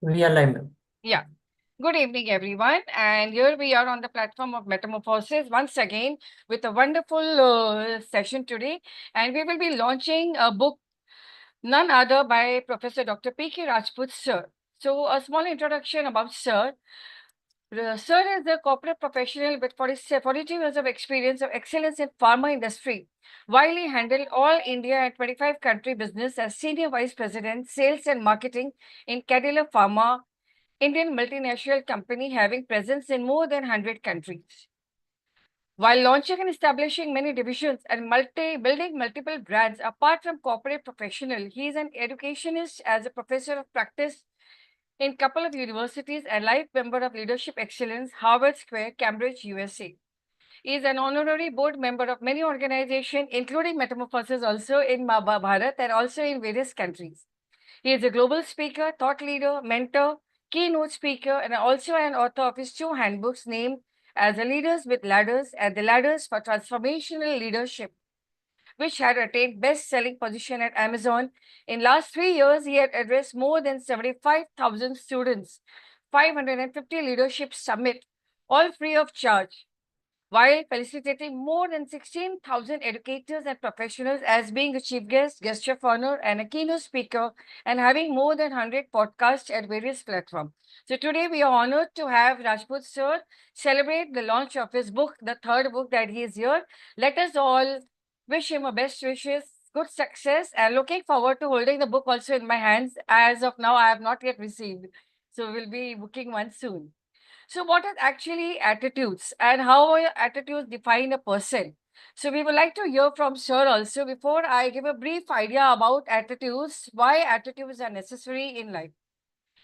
We are live, ma'am. Yeah. Good evening, everyone. And here we are on the platform of Metamorphosis once again with a wonderful session today. And we will be launching a book, none other by Professor Dr. P.K. Rajput, sir. So, a small introduction about sir. Sir is a corporate professional with 42 years of experience of excellence in pharma industry. While he handled all India and 25 country business as Senior Vice President, Sales and Marketing in Cadila Pharma, Indian multinational company having presence in more than 100 countries. While launching and establishing many divisions and building multiple brands, apart from corporate professional, he is an educationist as a professor of practice in couple of universities and life member of Leadership Excellence, Harvard Square, Cambridge, USA. He is an honorary board member of many organizations, including Metamorphosis also in Bharat and also in various countries. He is a global speaker, thought leader, mentor, keynote speaker, and also an author of his two handbooks named as the Leaders with Ladders and the Ladders for Transformational Leadership, which had attained best-selling position at Amazon. In last 3 years, he had addressed more than 75,000 students, 550 leadership summit, all free of charge, while felicitating more than 16,000 educators and professionals as being a chief guest, guest of honor, and a keynote speaker, and having more than 100 podcasts at various platforms. So today we are honored to have Rajput sir celebrate the launch of his book, the third book that he is here. Let us all wish him a best wishes, good success, and looking forward to holding the book also in my hands. As of now, I have not yet received. So we'll be booking one soon. So, what are actually attitudes and how are attitudes define a person? So, we would like to hear from Sir also before I give a brief idea about attitudes, why attitudes are necessary in life.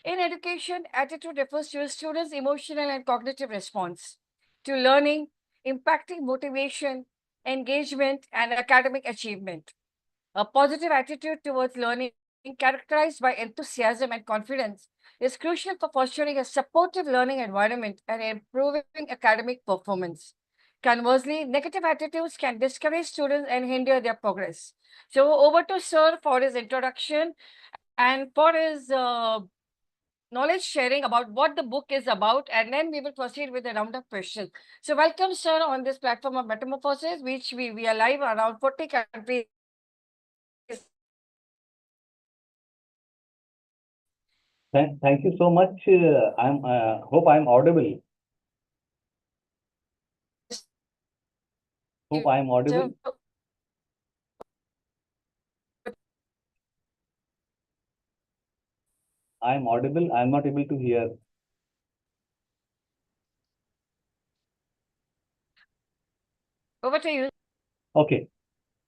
In education, attitude refers to a student's emotional and cognitive response to learning, impacting motivation, engagement, and academic achievement. A positive attitude towards learning, characterized by enthusiasm and confidence, is crucial for fostering a supportive learning environment and improving academic performance. Conversely, negative attitudes can discourage students and hinder their progress. So, over to Sir for his introduction and for his knowledge sharing about what the book is about, and then we will proceed with a round of questions. So, welcome, Sir, on this platform of Metamorphosis, which we are live around 40 countries. Thank you so much. I'm hope I'm audible. Hope I'm audible. I'm audible. I'm not able to hear. Over to you. Okay.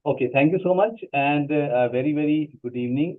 Okay. Thank you so much. And a very, very good evening.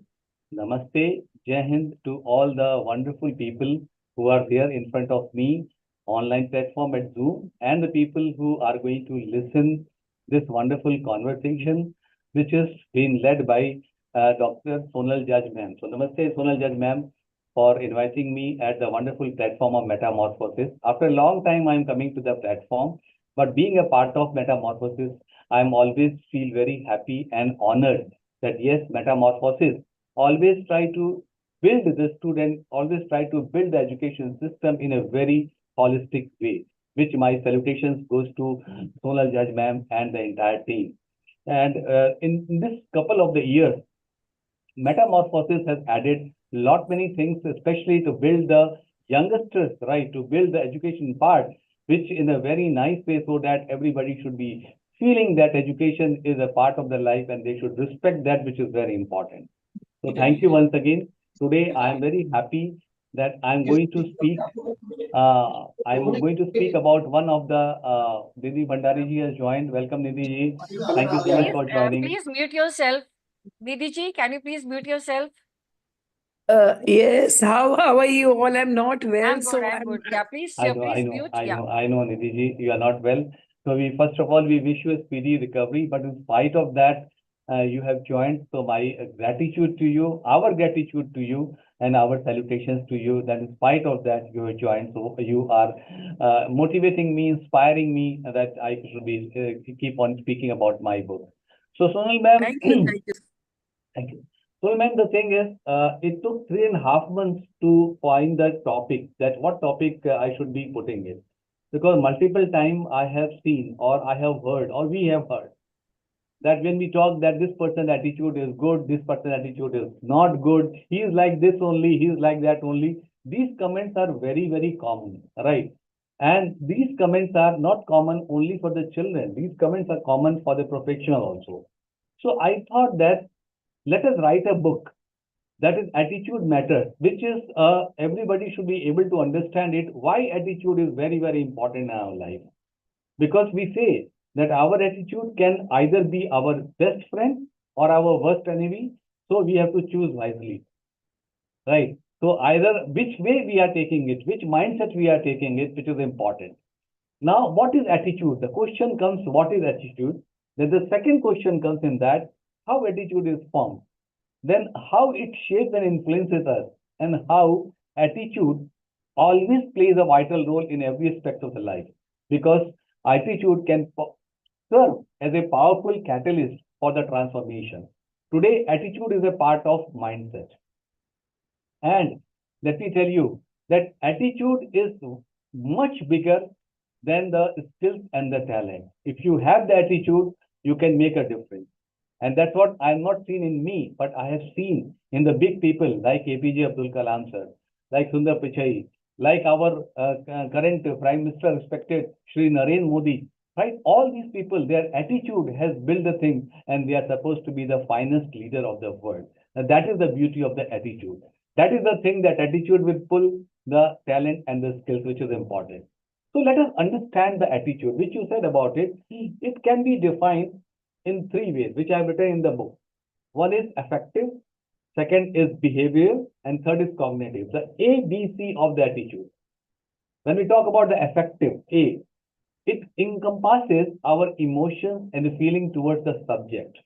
Namaste. Jai Hind to all the wonderful people who are there in front of me, online platform at Zoom, and the people who are going to listen this wonderful conversation, which is being led by Dr. Sonal Jaj ma'am. So namaste, Sonal Jaj ma'am, for inviting me at the wonderful platform of Metamorphosis. After a long time, I'm coming to the platform, but being a part of Metamorphosis, I'm always feel very happy and honored that yes, Metamorphosis always try to build the student, always try to build the education system in a very holistic way, which my salutations goes to Sonal Jaj ma'am and the entire team. And in this couple of the years, Metamorphosis has added lot many things, especially to build the youngsters, right, to build the education part, which in a very nice way, so that everybody should be feeling that education is a part of their life and they should respect that, which is very important. So thank you once again. Today, I am very happy that I'm going to speak. I'm going to speak about one of the Nidhi Bhandari ji has joined. Welcome, Nidhi ji. Thank you so much for joining. Please mute yourself. Didi ji, can you please mute yourself? Yes. How are you all? I'm not well, I'm good. so I'm good. Yeah, please, I know, I please know, mute. I Yeah. know, I know, Nidhi ji, you are not well. So we first of all we wish you a speedy recovery. But in spite of that, you have joined. So my gratitude to you, our gratitude to you, and our salutations to you. That in spite of that, you have joined. So you are motivating me, inspiring me that I should be keep on speaking about my book. So Sonal ma'am, thank you. thank you. So, man, the thing is, it took 3.5 months to find the topic, that what topic I should be putting it. Because multiple time I have seen or I have heard or we have heard that when we talk that this person attitude is good, this person attitude is not good, he is like this only, he is like that only. These comments are very, very common, right? And these comments are not common only for the children. These comments are common for the professional also. So I thought that let us write a book that is attitude matters, which is everybody should be able to understand it. Why attitude is very, very important in our life? Because we say that our attitude can either be our best friend or our worst enemy. So we have to choose wisely, right? So either which way we are taking it, which mindset we are taking it, which is important. Now, what is attitude? The question comes, what is attitude? Then the second question comes in that, how attitude is formed. Then how it shapes and influences us, and how attitude always plays a vital role in every aspect of the life. Because attitude can serve as a powerful catalyst for the transformation. Today, attitude is a part of mindset. And let me tell you that attitude is much bigger than the skills and the talent. If you have the attitude, you can make a difference. And that's what I'm not seen in me, but I have seen in the big people like APJ Abdul Kalam sir, like Sundar Pichai, like our current Prime Minister, respected Shri Narendra Modi, right? All these people, their attitude has built the thing, and they are supposed to be the finest leader of the world. And that is the beauty of the attitude. That is the thing, that attitude will pull the talent and the skills, which is important. So let us understand the attitude, which you said about it. It can be defined in three ways, which I have written in the book. One is affective, second is behavioral, and third is cognitive. The ABC of the attitude. When we talk about the affective, A, it encompasses our emotions and the feeling towards the subject.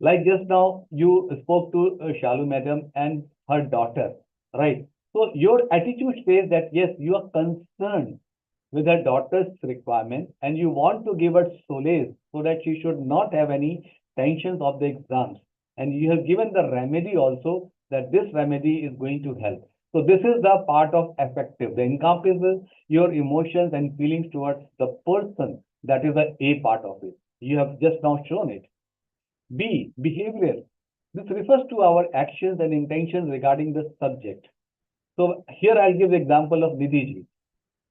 Like just now, you spoke to Shalu madam and her daughter, right? So your attitude says that yes, you are concerned with her daughter's requirement and you want to give her solace so that she should not have any tensions of the exams. And you have given the remedy also, that this remedy is going to help. So this is the part of affective. The encompasses your emotions and feelings towards the person. That is the A part of it. You have just now shown it. B, behavioral. This refers to our actions and intentions regarding the subject. So here I'll give the example of Nidhi ji.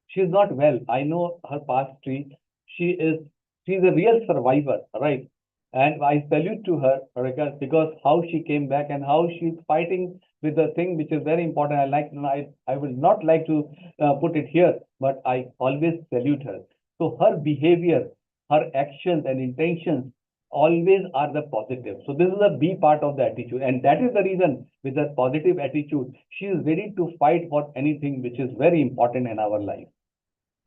She is not well. I know her past history. She's a real survivor, right? And I salute to her because how she came back and how she's fighting with the thing which is very important. I will not like to put it here, but I always salute her. So her behavior, her actions and intentions always are the positive. So this is the B part of the attitude, and that is the reason with a positive attitude, she is ready to fight for anything which is very important in our life.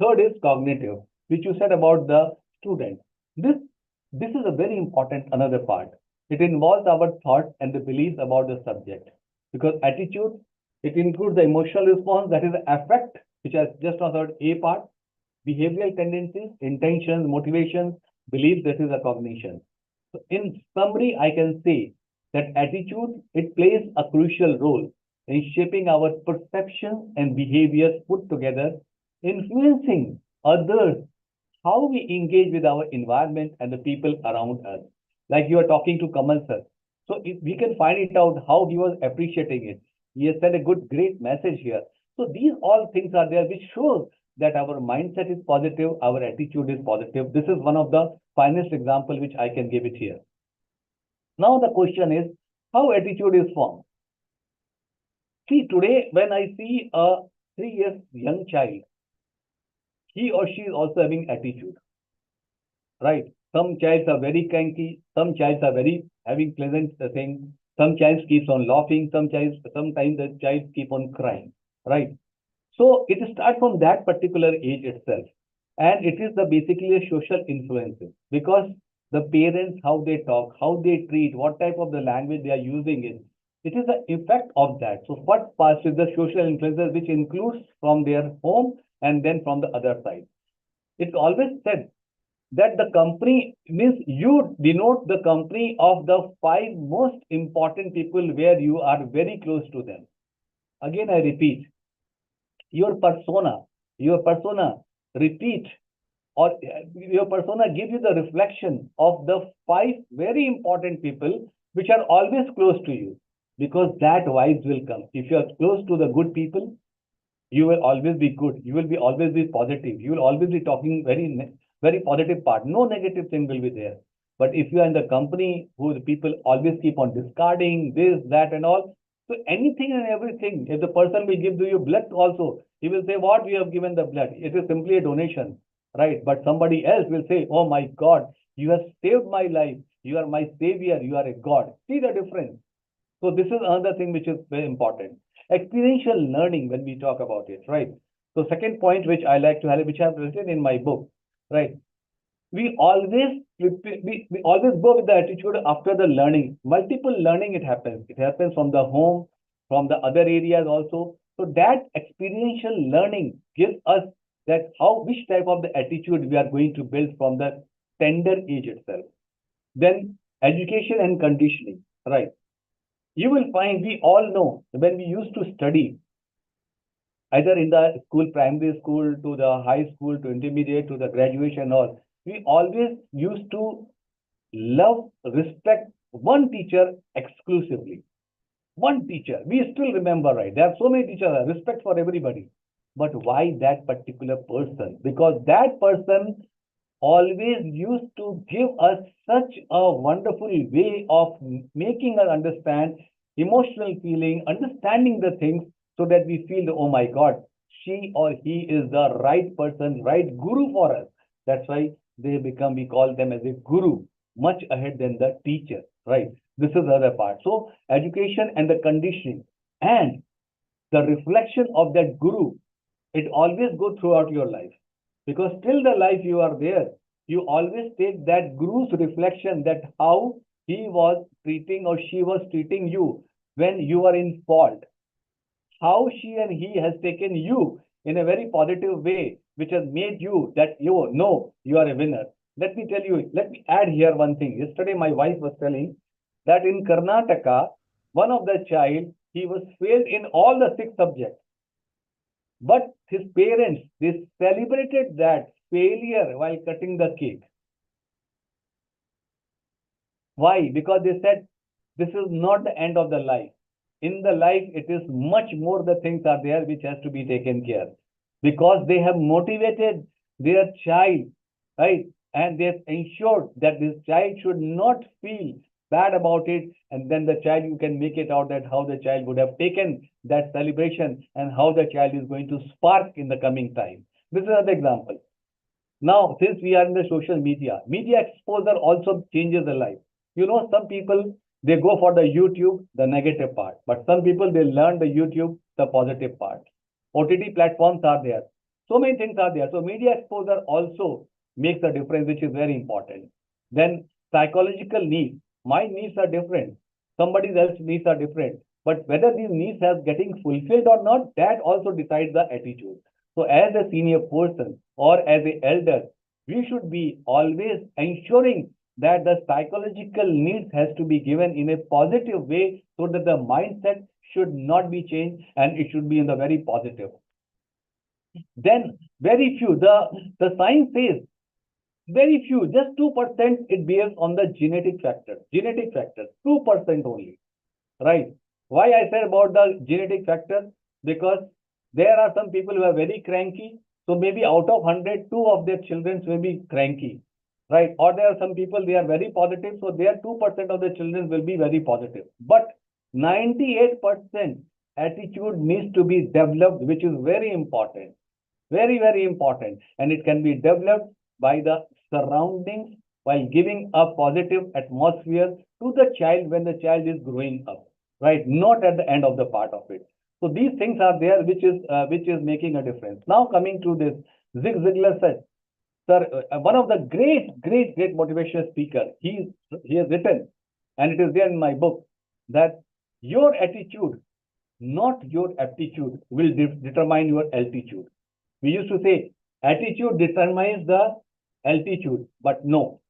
Third is cognitive, which you said about the student. This is a very important another part. It involves our thoughts and the beliefs about the subject. Because attitude, it includes the emotional response, that is the affect, which I just now heard A part, behavioral tendencies, intentions, motivations, beliefs, that is a cognition. So in summary, I can say that attitude, it plays a crucial role in shaping our perceptions and behaviors put together, influencing others, how we engage with our environment and the people around us. Like you are talking to Kamal sir. So if we can find it out how he was appreciating it. He has sent a great message here. So these all things are there, which shows that our mindset is positive, our attitude is positive. This is one of the finest example which I can give it here. Now the question is, how attitude is formed? See, today when I see a 3 years young child, he or she is also having attitude, right? Some childs are very cranky, some childs are very having pleasant thing, some childs keeps on laughing, sometimes the child keep on crying, right? So it starts from that particular age itself. And it is the basically a social influences, because the parents, how they talk, how they treat, what type of the language they are using it is the effect of that. So first part is the social influences, which includes from their home and then from the other side. It's always said that the company means you denote the company of the 5 most important people where you are very close to them. Again, I repeat, your persona repeat or your persona give you the reflection of the 5 very important people which are always close to you, because that vibes will come. If you are close to the good people, you will always be good. You will be always be positive. You will always be talking very positive part. No negative thing will be there. But if you are in the company who the people always keep on discarding this, that, and all, so anything and everything, if the person will give to you blood also, he will say, what we have given the blood? It is simply a donation, right? But somebody else will say, oh my God, you have saved my life. You are my savior. You are a God. See the difference. So this is another thing which is very important. Experiential learning when we talk about it, right? So second point which I like to highlight, which I have written in my book, right? We always go with the attitude after the learning. Multiple learning it happens. It happens from the home, from the other areas also. So that experiential learning gives us that which type of the attitude we are going to build from the tender age itself. Then education and conditioning, right? You will find we all know when we used to study, either in the school, primary school, to the high school, to intermediate, to the graduation, all, we always used to love, respect one teacher exclusively. One teacher. We still remember, right? There are so many teachers, respect for everybody. But why that particular person? Because that person always used to give us such a wonderful way of making us understand emotional feeling, understanding the things, so that we feel, oh my God, she or he is the right person, right guru for us. That's why we call them as a guru, much ahead than the teacher, right? This is the other part. So education and the conditioning and the reflection of that guru, it always go throughout your life. Because till the life you are there, you always take that guru's reflection, that how he was treating or she was treating you when you are in fault. How she and he has taken you in a very positive way, which has made you that you know you are a winner. Let me add here one thing. Yesterday, my wife was telling that in Karnataka, one of the child, he was failed in all the 6 subjects. But his parents, they celebrated that failure while cutting the cake. Why? Because they said, this is not the end of the life. In the life, it is much more the things are there which has to be taken care. Because they have motivated their child, right? And they have ensured that this child should not feel bad about it. And then the child, you can make it out that how the child would have taken that celebration and how the child is going to spark in the coming time. This is another example. Now, since we are in the social media exposure also changes the life. You know, some people, they go for the YouTube, the negative part, but some people, they learn the YouTube, the positive part. OTT platforms are there. So many things are there. So media exposure also makes a difference, which is very important. Then psychological needs. My needs are different. Somebody else's needs are different. But whether these needs are getting fulfilled or not, that also decides the attitude. So as a senior person or as an elder, we should be always ensuring that the psychological needs has to be given in a positive way, so that the mindset should not be changed and it should be in the very positive. Then very few, the science says very few, just 2% it bears on the genetic factor. 2% only, right? Why I said about the genetic factor? Because there are some people who are very cranky. So maybe out of 100, 2 of their children will be cranky, right? Or there are some people, they are very positive. So their 2% of the children will be very positive. But 98% attitude needs to be developed, which is very important. Very, very important. And it can be developed by the surroundings while giving a positive atmosphere to the child when the child is growing up, right? Not at the end of the part of it. So these things are there, which is making a difference. Now coming to this, Zig Ziglar said, sir, one of the great motivational speaker, he has written, and it is there in my book, that your attitude, not your aptitude, will determine your altitude. We used to say, attitude determines the altitude. But no,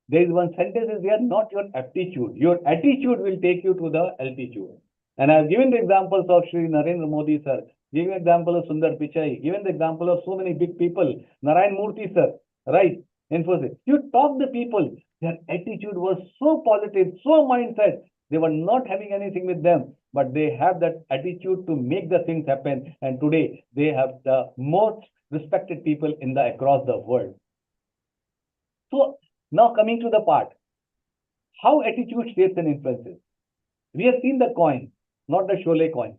there is one sentence is there, not your aptitude. Your attitude will take you to the altitude. And I've given the examples of Shri Narendra Modi, sir, given the example of Sundar Pichai, given the example of so many big people, Narayan Murthy, sir, right? Infosys. You talk the people, their attitude was so positive, so mindset. They were not having anything with them, but they have that attitude to make the things happen. And today they have the most respected people in the across the world. So now coming to the part, how attitude shapes and influences. We have seen the coin, not the Sholay coin.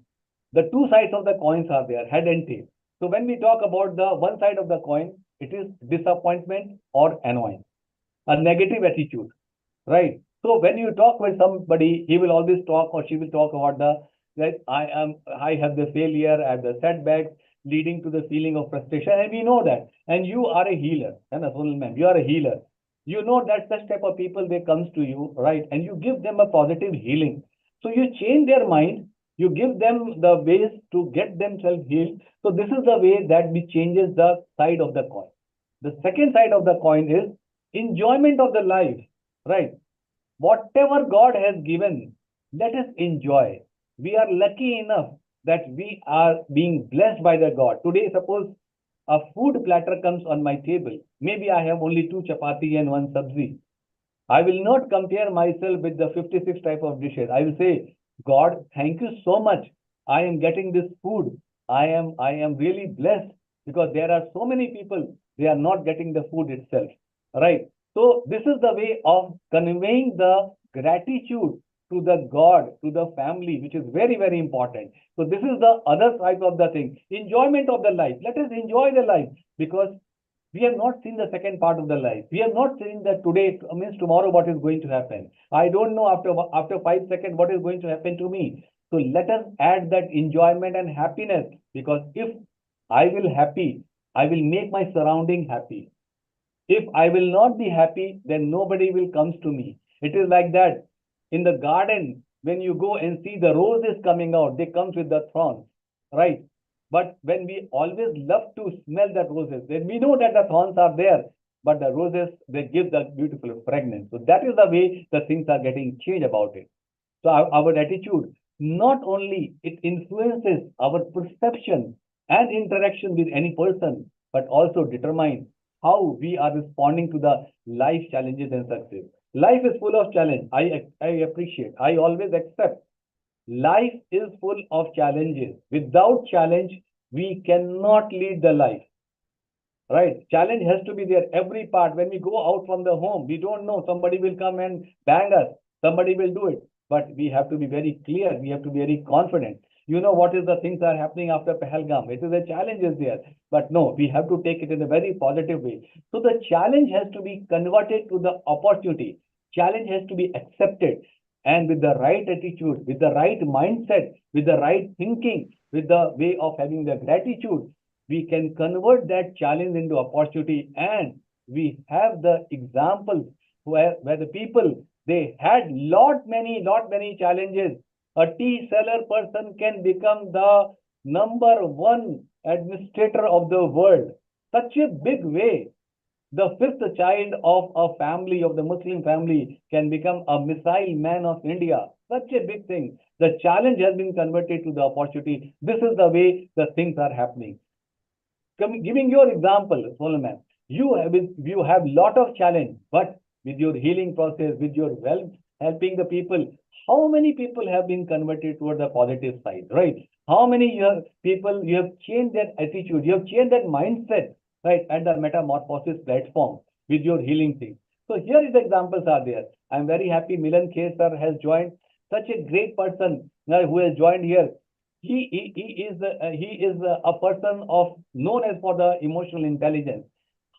The two sides of the coins are there, head and tail. So when we talk about the one side of the coin, it is disappointment or annoyance, a negative attitude, right? So when you talk with somebody, he will always talk or she will talk about that I have the failure, I have the setbacks, leading to the feeling of frustration, and we know that. And you are a healer, and ma'am, you are a healer. You know that such type of people, they comes to you, right? And you give them a positive healing. So you change their mind, you give them the ways to get themselves healed. So this is the way that we changes the side of the coin. The second side of the coin is enjoyment of the life, right? Whatever God has given, let us enjoy. We are lucky enough that we are being blessed by the God. Today, suppose a food platter comes on my table. Maybe I have only 2 chapati and 1 sabzi. I will not compare myself with the 56 type of dishes. I will say, God, thank you so much. I am getting this food. I am really blessed because there are so many people, they are not getting the food itself, right? So this is the way of conveying the gratitude to the God, to the family, which is very, very important. So this is the other side of the thing. Enjoyment of the life. Let us enjoy the life because we have not seen the second part of the life. We have not seen that today means tomorrow what is going to happen. I don't know after 5 seconds what is going to happen to me. So let us add that enjoyment and happiness, because if I will happy, I will make my surrounding happy. If I will not be happy, then nobody will comes to me. It is like that. In the garden, when you go and see the roses coming out, they comes with the thorns, right? But when we always love to smell the roses, then we know that the thorns are there, but the roses, they give the beautiful fragrance. So that is the way the things are getting changed about it. So our attitude, not only it influences our perception and interaction with any person, but also determines how we are responding to the life challenges and success. Life is full of challenge. I appreciate. I always accept. Life is full of challenges. Without challenge, we cannot lead the life. Right? Challenge has to be there every part. When we go out from the home, we don't know. Somebody will come and bang us. Somebody will do it. But we have to be very clear. We have to be very confident. You know what is the things are happening after Pahalgam. It is a challenge is there. But no, we have to take it in a very positive way. So the challenge has to be converted to the opportunity. Challenge has to be accepted. And with the right attitude, with the right mindset, with the right thinking, with the way of having the gratitude, we can convert that challenge into opportunity. And we have the examples where the people, they had lot many challenges. A tea seller person can become the #1 administrator of the world. Such a big way. The 5th child of a family, of the Muslim family, can become a missile man of India. Such a big thing. The challenge has been converted to the opportunity. This is the way the things are happening. Giving your example, Solomon, you have lot of challenge, but with your healing process, with your wealth, helping the people, how many people have been converted toward the positive side, right? How many people you have changed that attitude, you have changed that mindset, right, at the Metamorphosis platform with your healing thing. So here is the examples are there. I'm very happy Milan K sir has joined. Such a great person who has joined here. He is a person of known as for the emotional intelligence.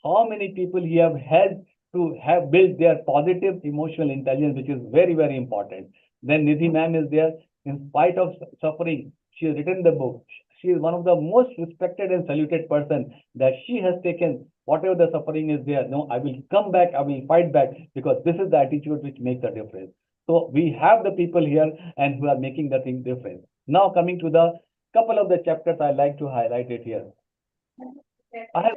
How many people he have helped to have built their positive emotional intelligence, which is very, very important. Then Nidhi ma'am is there. In spite of suffering, she has written the book. She is one of the most respected and saluted person that she has taken whatever the suffering is there. No, I will come back, I will fight back, because this is the attitude which makes a difference. So we have the people here and who are making the thing different. Now coming to the couple of the chapters, I like to highlight it here. I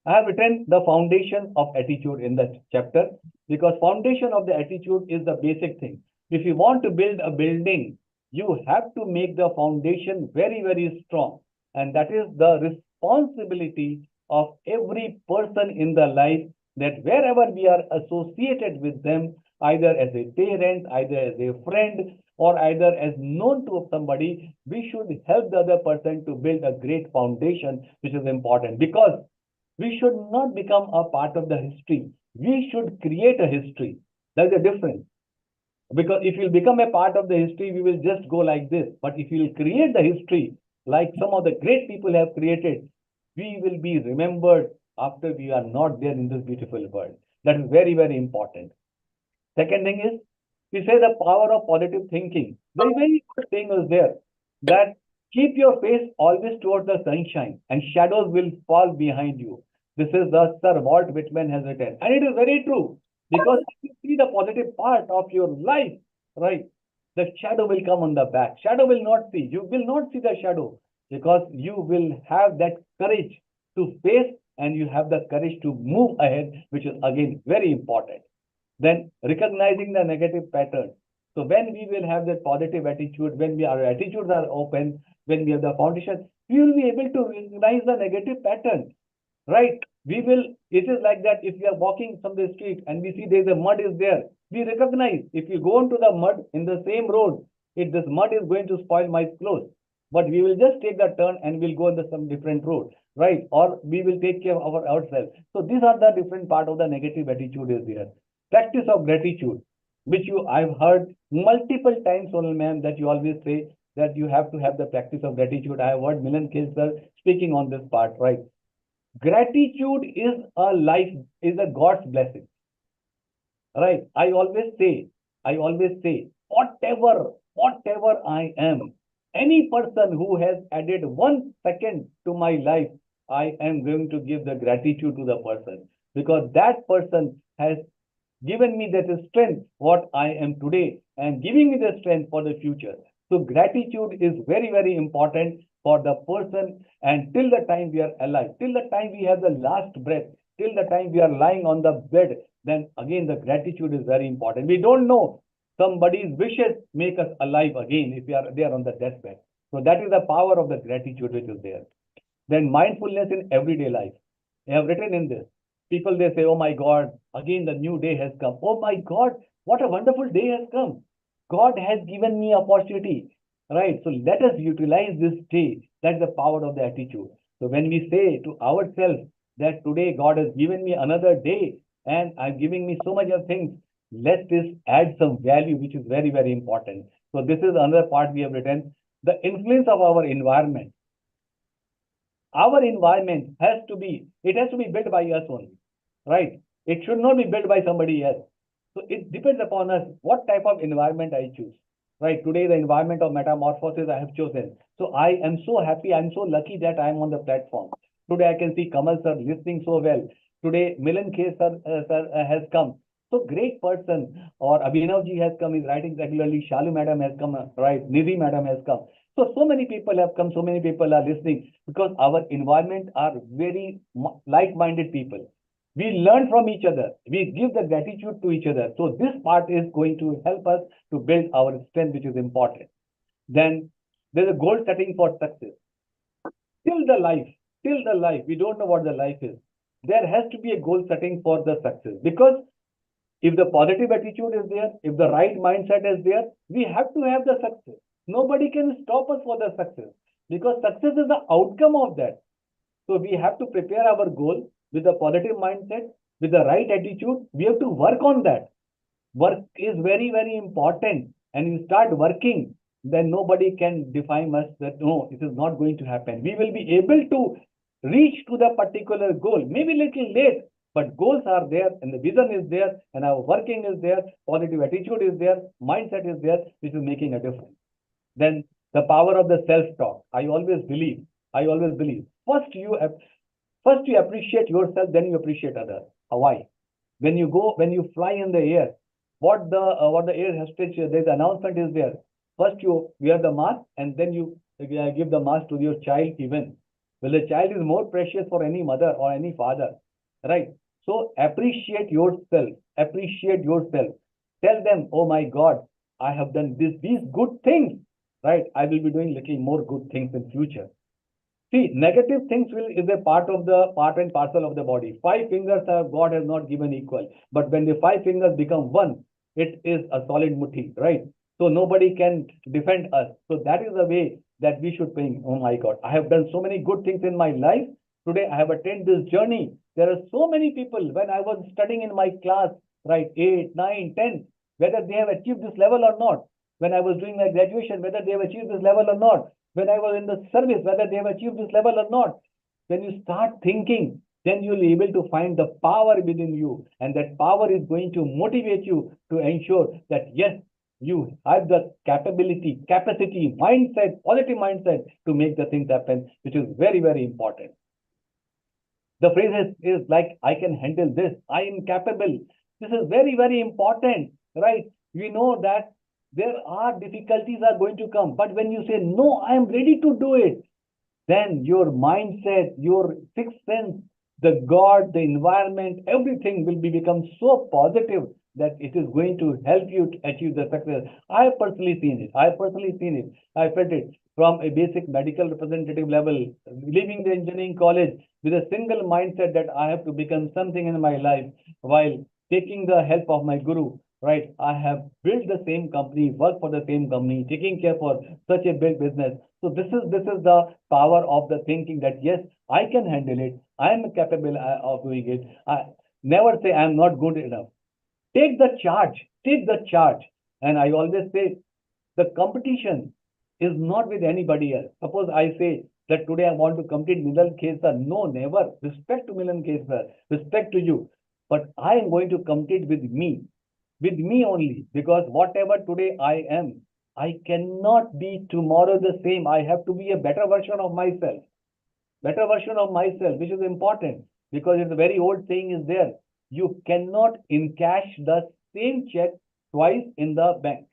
I have written the foundation of attitude in that chapter because foundation of the attitude is the basic thing. If you want to build a building, you have to make the foundation very, very strong. And that is the responsibility of every person in the life, that wherever we are associated with them, either as a parent, either as a friend, or either as known to somebody, we should help the other person to build a great foundation, which is important because we should not become a part of the history. We should create a history. There's a difference. Because if you'll become a part of the history, we will just go like this. But if you'll create the history, like some of the great people have created, we will be remembered after we are not there in this beautiful world. That is very, very important. Second thing is, we say the power of positive thinking. Very, very good thing is there that keep your face always towards the sunshine and shadows will fall behind you. This is the Sir Walt Whitman has written. And it is very true because if you see the positive part of your life, right, the shadow will come on the back. Shadow will not see. You will not see the shadow because you will have that courage to face and you have the courage to move ahead, which is again very important. Then recognizing the negative pattern. So when we will have that positive attitude, when our attitudes are open, when we have the foundation, we will be able to recognize the negative pattern, right? We will, it is like that if we are walking from the street and we see there's a mud is there, we recognize if you go into the mud in the same road, if this mud is going to spoil my clothes, but we will just take the turn and we'll go in some different road, right? Or we will take care of ourselves. So these are the different part of the negative attitude is there. Practice of gratitude, which I've heard multiple times, Sonal ma'am, that you always say that you have to have the practice of gratitude. I have heard Milan Khil sir speaking on this part, right? Gratitude is a God's blessing, right? I always say, whatever I am, any person who has added 1 second to my life, I am going to give the gratitude to the person because that person has given me that strength, what I am today, and giving me the strength for the future. So gratitude is very, very important for the person, and till the time we are alive, till the time we have the last breath, till the time we are lying on the bed, then again the gratitude is very important. We don't know, somebody's wishes make us alive again if we are there on the deathbed. So that is the power of the gratitude which is there. Then mindfulness in everyday life. I have written in this. People, they say, oh my God, again the new day has come. Oh my God, what a wonderful day has come. God has given me opportunity, right? So let us utilize this day. That's the power of the attitude. So when we say to ourselves that today God has given me another day and I'm giving me so much of things, let this add some value, which is very, very important. So this is another part we have written. The influence of our environment. Our environment has to be built by us only, right? It should not be built by somebody else. So it depends upon us what type of environment I choose, right? Today, the environment of metamorphosis I have chosen. So I am so happy, I'm so lucky that I am on the platform. Today, I can see Kamal sir listening so well. Today, Milan K sir, has come. So great person, or Abhinav ji has come, is writing regularly. Shalu madam has come, right? Nidhi madam has come. So many people have come, so many people are listening because our environment are very like-minded people. We learn from each other. We give the gratitude to each other. So this part is going to help us to build our strength, which is important. Then there's a goal setting for success. Till the life, we don't know what the life is. There has to be a goal setting for the success because if the positive attitude is there, if the right mindset is there, we have to have the success. Nobody can stop us for the success because success is the outcome of that. So we have to prepare our goal with a positive mindset, with the right attitude. We have to work on that. Work is very, very important. And you start working, then nobody can define us that no, it is not going to happen. We will be able to reach to the particular goal, maybe little late, but goals are there and the vision is there and our working is there, positive attitude is there, mindset is there, which is making a difference. Then the power of the self-talk. I always believe, first you appreciate yourself, then you appreciate others. Why? When you fly in the air, what the air hostess, there's announcement is there. First you wear the mask and then you give the mask to your child even. Well, the child is more precious for any mother or any father, right? So appreciate yourself. Appreciate yourself. Tell them, oh my God, I have done these good things, right? I will be doing little more good things in future. See, negative things is a part of the part and parcel of the body. Five fingers God has not given equal, but when the five fingers become one, it is a solid muthi, right? So nobody can defend us. So that is the way that we should think. Oh my God, I have done so many good things in my life. Today I have attained this journey. There are so many people when I was studying in my class, right, 8, 9, 10, whether they have achieved this level or not. When I was doing my graduation, whether they have achieved this level or not. When I was in the service, whether they have achieved this level or not. When you start thinking, then you'll be able to find the power within you, and that power is going to motivate you to ensure that yes, you have the capacity, mindset, positive mindset to make the things happen, which is very, very important. The phrase is like, I can handle this, I am capable. This is very, very important, right? We know that there are difficulties are going to come, but when you say, no, I am ready to do it, then your mindset, your sixth sense, the God, the environment, everything will become so positive that it is going to help you to achieve the success. I have personally seen it. I felt it from a basic medical representative level, leaving the engineering college with a single mindset that I have to become something in my life, while taking the help of my guru, right? I have built the same company, worked for the same company, taking care for such a big business. So this is the power of the thinking that yes, I can handle it. I am capable of doing it. I never say I am not good enough. Take the charge. Take the charge. And I always say the competition is not with anybody else. Suppose I say that today I want to compete Milan Kesar. No, never. Respect to Milan Kesar. Respect to you. But I am going to compete with me only, because whatever today I am, I cannot be tomorrow the same. I have to be a better version of myself, which is important, because it's a very old saying is there. You cannot encash the same check twice in the bank.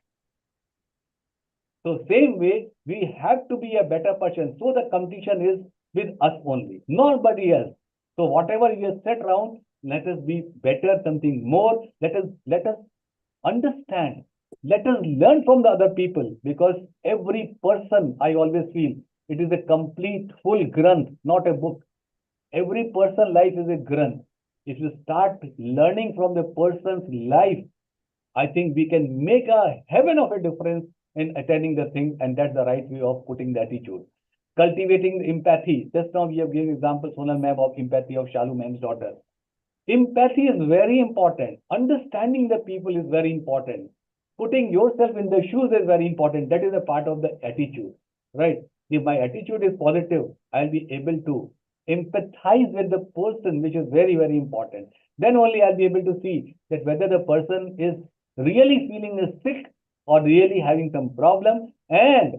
So same way, we have to be a better person. So the competition is with us only, nobody else. So whatever we have set around, let us be better, something more. Let us understand. Let us learn from the other people, because every person, I always feel, it is a complete full granth, not a book. Every person life is a granth. If you start learning from the person's life, I think we can make a heaven of a difference in attending the thing, and that's the right way of putting the attitude. Cultivating empathy. Just now we have given example, Sonal ma'am, of empathy of Shalu ma'am's daughter. Empathy is very important. Understanding the people is very important. Putting yourself in the shoes is very important. That is a part of the attitude, right? If my attitude is positive, I'll be able to empathize with the person, which is very, very important. Then only I'll be able to see that whether the person is really feeling sick or really having some problem, and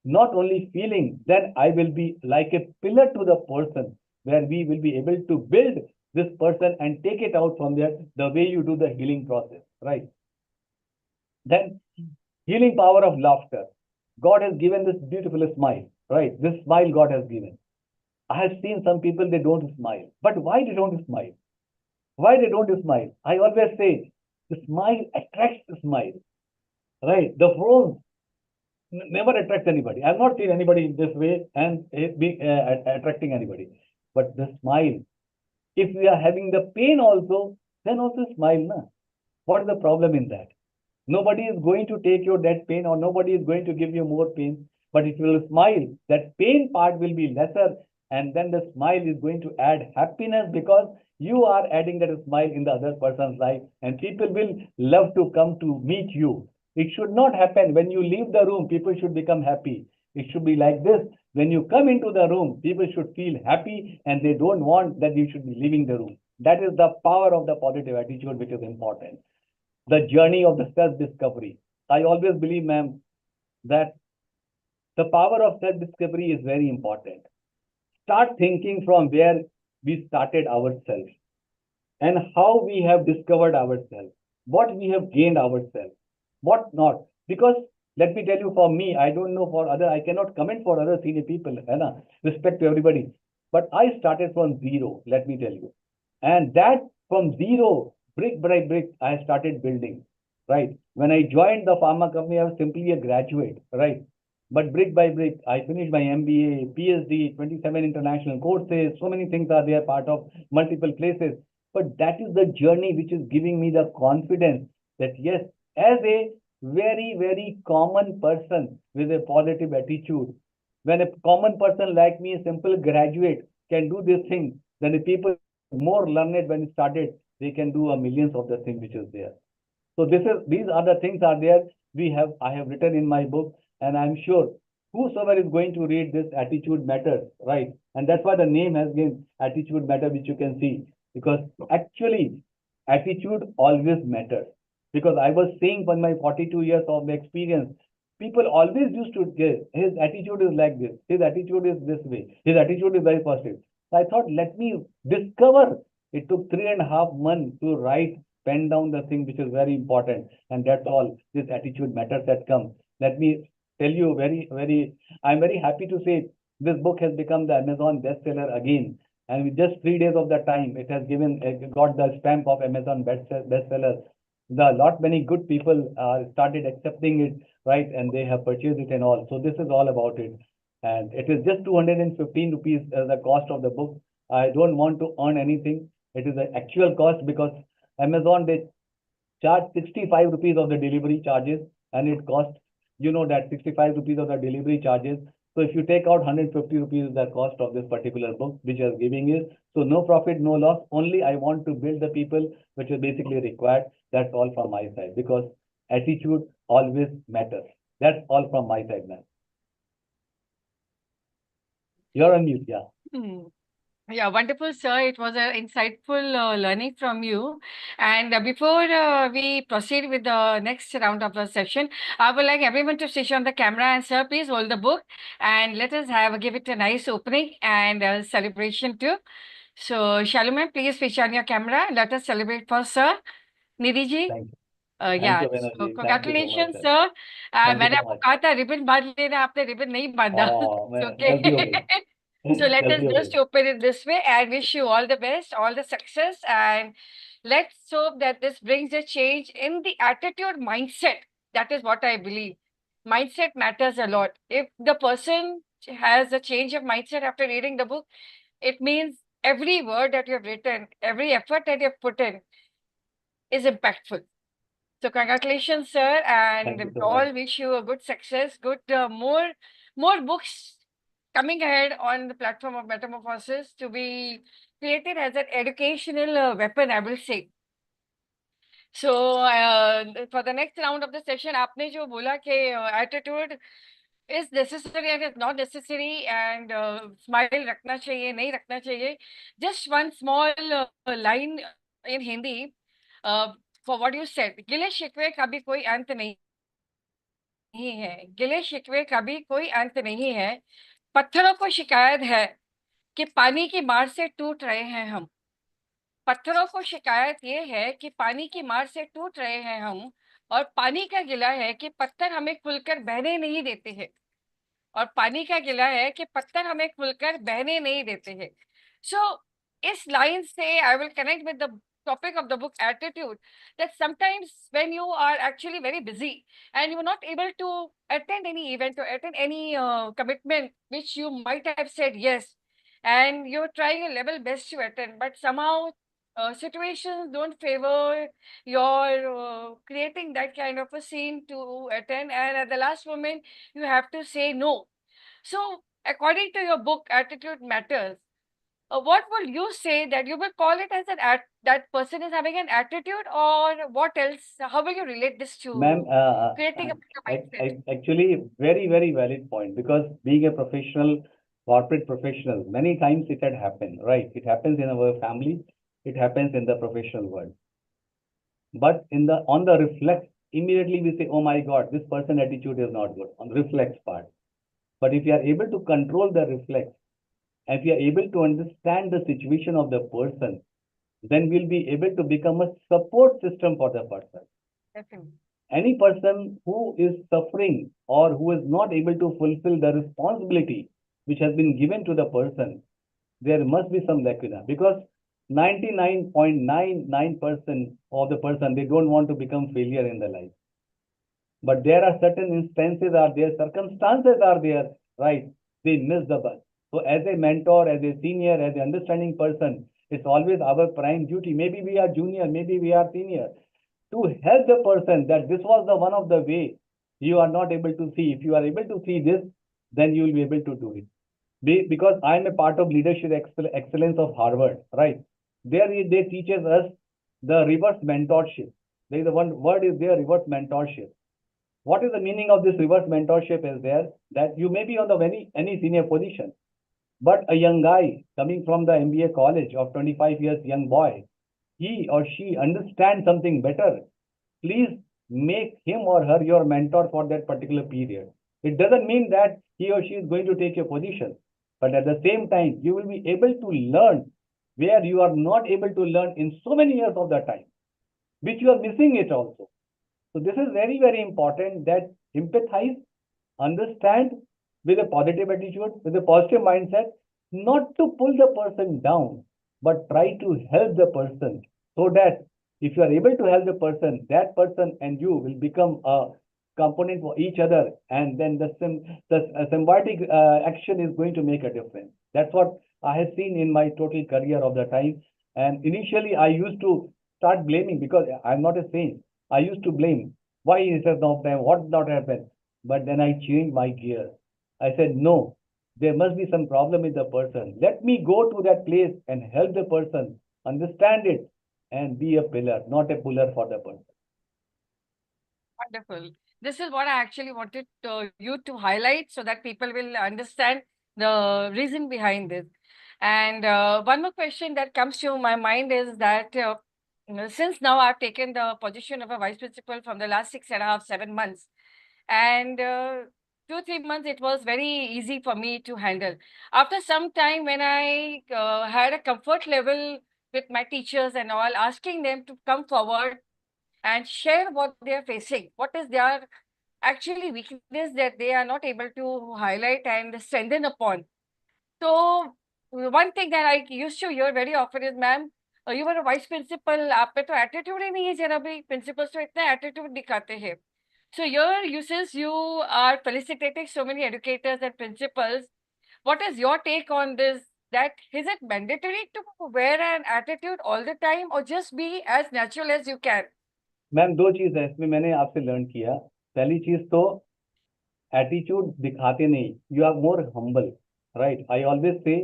not only feeling, then I will be like a pillar to the person, where we will be able to build this person and take it out from there, the way you do the healing process, right? Then healing power of laughter. God has given this beautiful smile, right? This smile God has given. I have seen some people, they don't smile. But why they don't smile? Why they don't smile? I always say, the smile attracts the smile, right? The frown never attracts anybody. I've not seen anybody in this way and be attracting anybody. But the smile, if we are having the pain also, then also smile, na? What is the problem in that? Nobody is going to take your that pain, or nobody is going to give you more pain. But if you will smile, that pain part will be lesser, and then the smile is going to add happiness, because you are adding that smile in the other person's life, and people will love to come to meet you. It should not happen when you leave the room, people should become happy. It should be like this. When you come into the room, people should feel happy, and they don't want that you should be leaving the room. That is the power of the positive attitude, which is important. The journey of the self-discovery. I always believe, ma'am, that the power of self-discovery is very important. Start thinking from where we started ourselves, and how we have discovered ourselves, what we have gained ourselves, what not. Because Let me tell you, for me, I don't know for other, I cannot comment for other senior people, है ना? Respect to everybody. But I started from zero, let me tell you. And that from zero, brick by brick, I started building, right? When I joined the pharma company, I was simply a graduate, right? But brick by brick, I finished my MBA, PhD, 27 international courses, so many things are there, part of multiple places. But that is the journey which is giving me the confidence that yes, as a very, very common person with a positive attitude, when a common person like me, a simple graduate, can do this thing, then the people more learned when it started, they can do a millions of the things which is there. So these are the things are there. I have written in my book, and I'm sure whosoever is going to read this, attitude matters, right? And that's why the name has been attitude matter, which you can see, because actually attitude always matters. Because I was saying from my 42 years of experience, people always used to get his attitude is like this, his attitude is this way, his attitude is very positive. So I thought, let me discover. It took 3.5 months to write, pen down the thing which is very important, and that's all. This attitude matters that comes. Let me tell you I'm very happy to say this book has become the Amazon bestseller again. And with just 3 days of the time, it has got the stamp of Amazon bestseller. The lot many good people started accepting it, right? And they have purchased it and all. So this is all about it. And it is just 215 rupees the cost of the book. I don't want to earn anything. It is the actual cost because Amazon, they charge 65 rupees of the delivery charges, and it costs, you know, that 65 rupees of the delivery charges. So if you take out 150 rupees the cost of this particular book, which is giving is, so no profit, no loss. Only I want to build the people which is basically required. That's all from my side, because attitude always matters. That's all from my side, man. You're on mute, yeah. Yeah, wonderful, sir. It was an insightful learning from you. And before we proceed with the next round of the session, I would like everyone to switch on the camera. And sir, please hold the book and let us give it a nice opening and celebration too. So, Shalu please switch on your camera. Let us celebrate for sir. Nidhi ji. Thank you. Yeah, Thank you, so Venuji. Thank you so much, congratulations, sir. sir. Thank you मैंने so आपको much. कहा था ribbon बांध लेना, आपने ribbon नहीं बांधा. Oh, It's man, गलती हो okay. गई. So let us गलती हो just गई. open it this way and wish you all the best, all the success, and let's hope that this brings a change in the attitude mindset. That is what I believe. Mindset matters a lot. If the person has a change of mindset after reading the book, it means every word that you have written, every effort that you have put in is impactful. So congratulations, sir, Thank you and we so much. all wish you a good success, good more books coming ahead on the platform of Metamorphosis to be created as an educational weapon, I will say. So for the next round of the session, आपने जो बोला कि attitude is necessary and is not necessary, and smile रखना चाहिए नहीं रखना चाहिए. Just one small line in Hindi for what you said. गिले शिकवे का भी कोई अंत नहीं है. गिले शिकवे का भी कोई अंत नहीं है. पत्थरों को शिकायत है कि पानी की मार से टूट रहे हैं हम. पत्थरों को शिकायत ये है कि पानी की मार से टूट रहे हैं हम, और पानी का गिला है कि पत्थर हमें खुलकर बहने नहीं देते हैं. और पानी का गिला है कि पत्थर हमें खुलकर बहने नहीं देते हैं. सो इस लाइन से I will connect with the topic of the book attitude, that sometimes when you are actually very busy and you are not able to attend any event or attend any commitment which you might have said yes, and you're trying your level best to attend, but somehow situations don't favor your creating that kind of a scene to attend, and at the last moment you have to say no. So according to your book Attitude Matters, what will you say that you will call it as that person is having an attitude, or what else? How will you relate this to Ma'am, creating a better mindset? actually, very, very valid point, because being a professional, corporate professional, many times it had happened, right? It happens in our family, it happens in the professional world. But on the reflex, immediately we say, oh my God, this person attitude is not good on the reflex part. But if you are able to control the reflex, and if you are able to understand the situation of the person, then we'll be able to become a support system for the person. Definitely. any person who is suffering or who is not able to fulfill the responsibility which has been given to the person, there must be some lacuna, because 99.99% of the person, they don't want to become failure in their life. But there are certain instances are there, circumstances are there, right? They miss the bus. So as a mentor, as a senior, as an understanding person, it's always our prime duty. Maybe we are junior, maybe we are senior, to help the person that this was the one of the way you are not able to see. If you are able to see this, then you will be able to do it. Because I am a part of leadership excellence of Harvard, right? There they teaches us the reverse mentorship. There is the one word is there, reverse mentorship. What is the meaning of this reverse mentorship is there that you may be on the any senior position, but a young guy coming from the MBA college of 25 years, young boy, he or she understands something better. Please make him or her your mentor for that particular period. It doesn't mean that he or she is going to take your position, but at the same time, you will be able to learn where you are not able to learn in so many years of the time, which you are missing it also. So this is very, very important that empathize, understand with a positive attitude, with a positive mindset, not to pull the person down, but try to help the person so that if you are able to help the person, that person and you will become a component for each other, and then the symbiotic action is going to make a difference. That's what I have seen in my total career of the time. And initially, I used to start blaming because I'm not a saint. I used to blame why it has not happened, what not happened. But then I changed my gear. I said, no, there must be some problem with the person. Let me go to that place and help the person understand it and be a pillar, not a puller for the person. Wonderful. This is what I actually wanted you to highlight so that people will understand the reason behind this. And one more question that comes to my mind is that since now I've taken the position of a vice principal from the last 6.5, 7 months, and 2, 3 months it was very easy for me to handle. After some time, when I had a comfort level with my teachers and all, asking them to come forward and share what they are facing, what is their actually weakness that they are not able to highlight and strengthen upon. So one thing that I used to hear very often is, ma'am, you were a vice principal, आप में तो attitude ही नहीं है जरा भी, principals तो इतना attitude दिखाते हैं. So here, since you are felicitating so many educators and principals, what is your take on this? That is it mandatory to wear an attitude all the time, or just be as natural as you can? Ma'am दो चीज है इसमें मैंने आपसे learn किया. पहली चीज तो एटीट्यूड दिखाते नहीं, you are more humble, right? I always say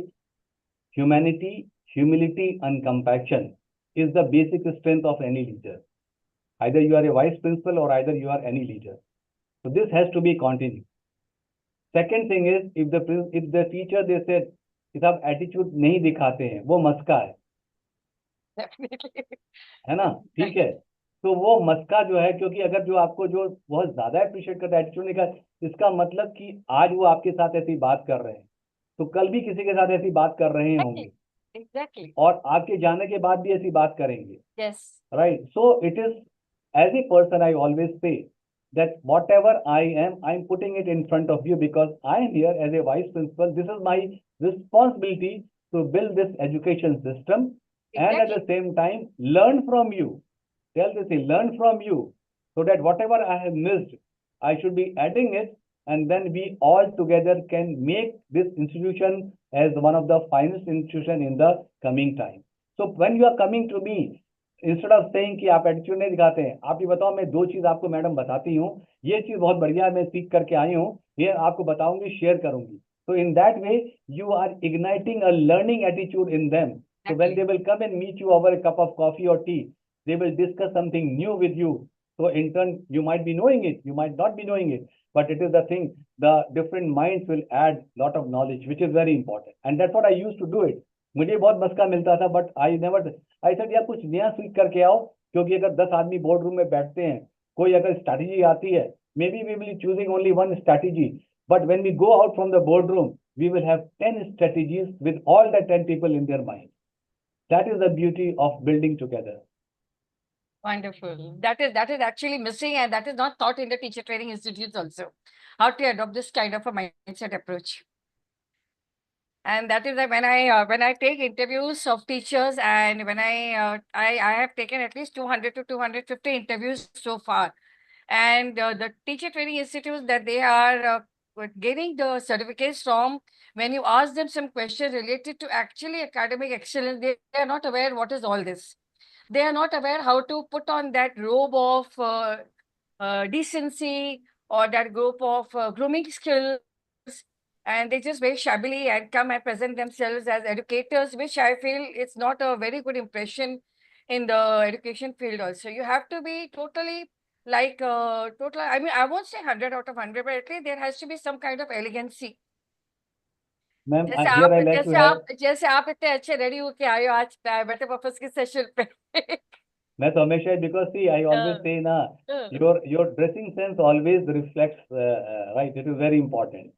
humanity, humility and compassion is the basic strength of any leader. Either you are a vice principal or either you are any leader. So this has to be continued. Second thing is, if the teacher they said कि आप attitude नहीं दिखाते हैं, वो मस्का है. Definitely. है ना? ठीक है. तो वो मस्का जो है, क्योंकि अगर जो आपको जो बहुत ज्यादा अप्रिशिएट करता है, एटीट्यूड नहीं का, इसका मतलब कि आज वो आपके साथ ऐसी बात कर रहे हैं, तो कल भी किसी के साथ ऐसी बात कर रहे होंगे. Exactly. और आपके जाने के बाद भी ऐसी बात करेंगे. Yes. Right. So it is, as a person, I always say that whatever I am, I'm putting it in front of you because I am here as a vice principal. This is my responsibility to build this education system, and at the same time, learn from you. Tell this, learn from you, so that whatever I have missed, I should be adding it, and then we all together can make this institution as one of the finest institution in the coming time. So when you are coming to me, instead of saying कि आप attitude नहीं दिखाते हैं, आप ये बताओ, मैं दो चीज आपको मैडम बताती हूँ, ये चीज बहुत बढ़िया है, मैं सीख करके आई हूँ, ये आपको बताऊंगी, शेयर करूंगी. So in that way, you are igniting a learning attitude in them. So when they will come and meet you over a cup of coffee or tea, they will discuss something new with you. So in turn, you might be knowing it, you might not be knowing it, but it is the thing, the different minds will add lot of knowledge, which is very important. And that's what I used to do it. मुझे बहुत मस्का मिलता था, but I never, I said यार कुछ नया सीख करके आओ, क्योंकि अगर 10 आदमी बोर्ड रूम में बैठते हैं, कोई अगर स्ट्रैटेजी आती है, maybe we will choosing only one strategy, but when we go out from the board room, we will have 10 strategies with all the 10 people in their mind. That is the beauty of building together. Wonderful. That is actually missing, and that is not taught in the teacher training institutes also. How to adopt this kind of a mindset approach. And that is like when I take interviews of teachers, and when I have taken at least 200 to 250 interviews so far, and the teacher training institutes that they are getting the certificates from, when you ask them some questions related to actually academic excellence, they are not aware what is all this. They are not aware how to put on that robe of decency, or that robe of grooming skills, and they just very shabbily and come and present themselves as educators, which I feel it's not a very good impression in the education field. Also, you have to be totally like total. I mean, I won't say 100 out of 100, but at least there has to be some kind of elegancy. Ma'am, here I like to have. जैसे आप इतने अच्छे ready होके आए हो आज better purpose के session पे. मैं तो हमेशा because see I always say na your dressing sense always reflects right, it is very important.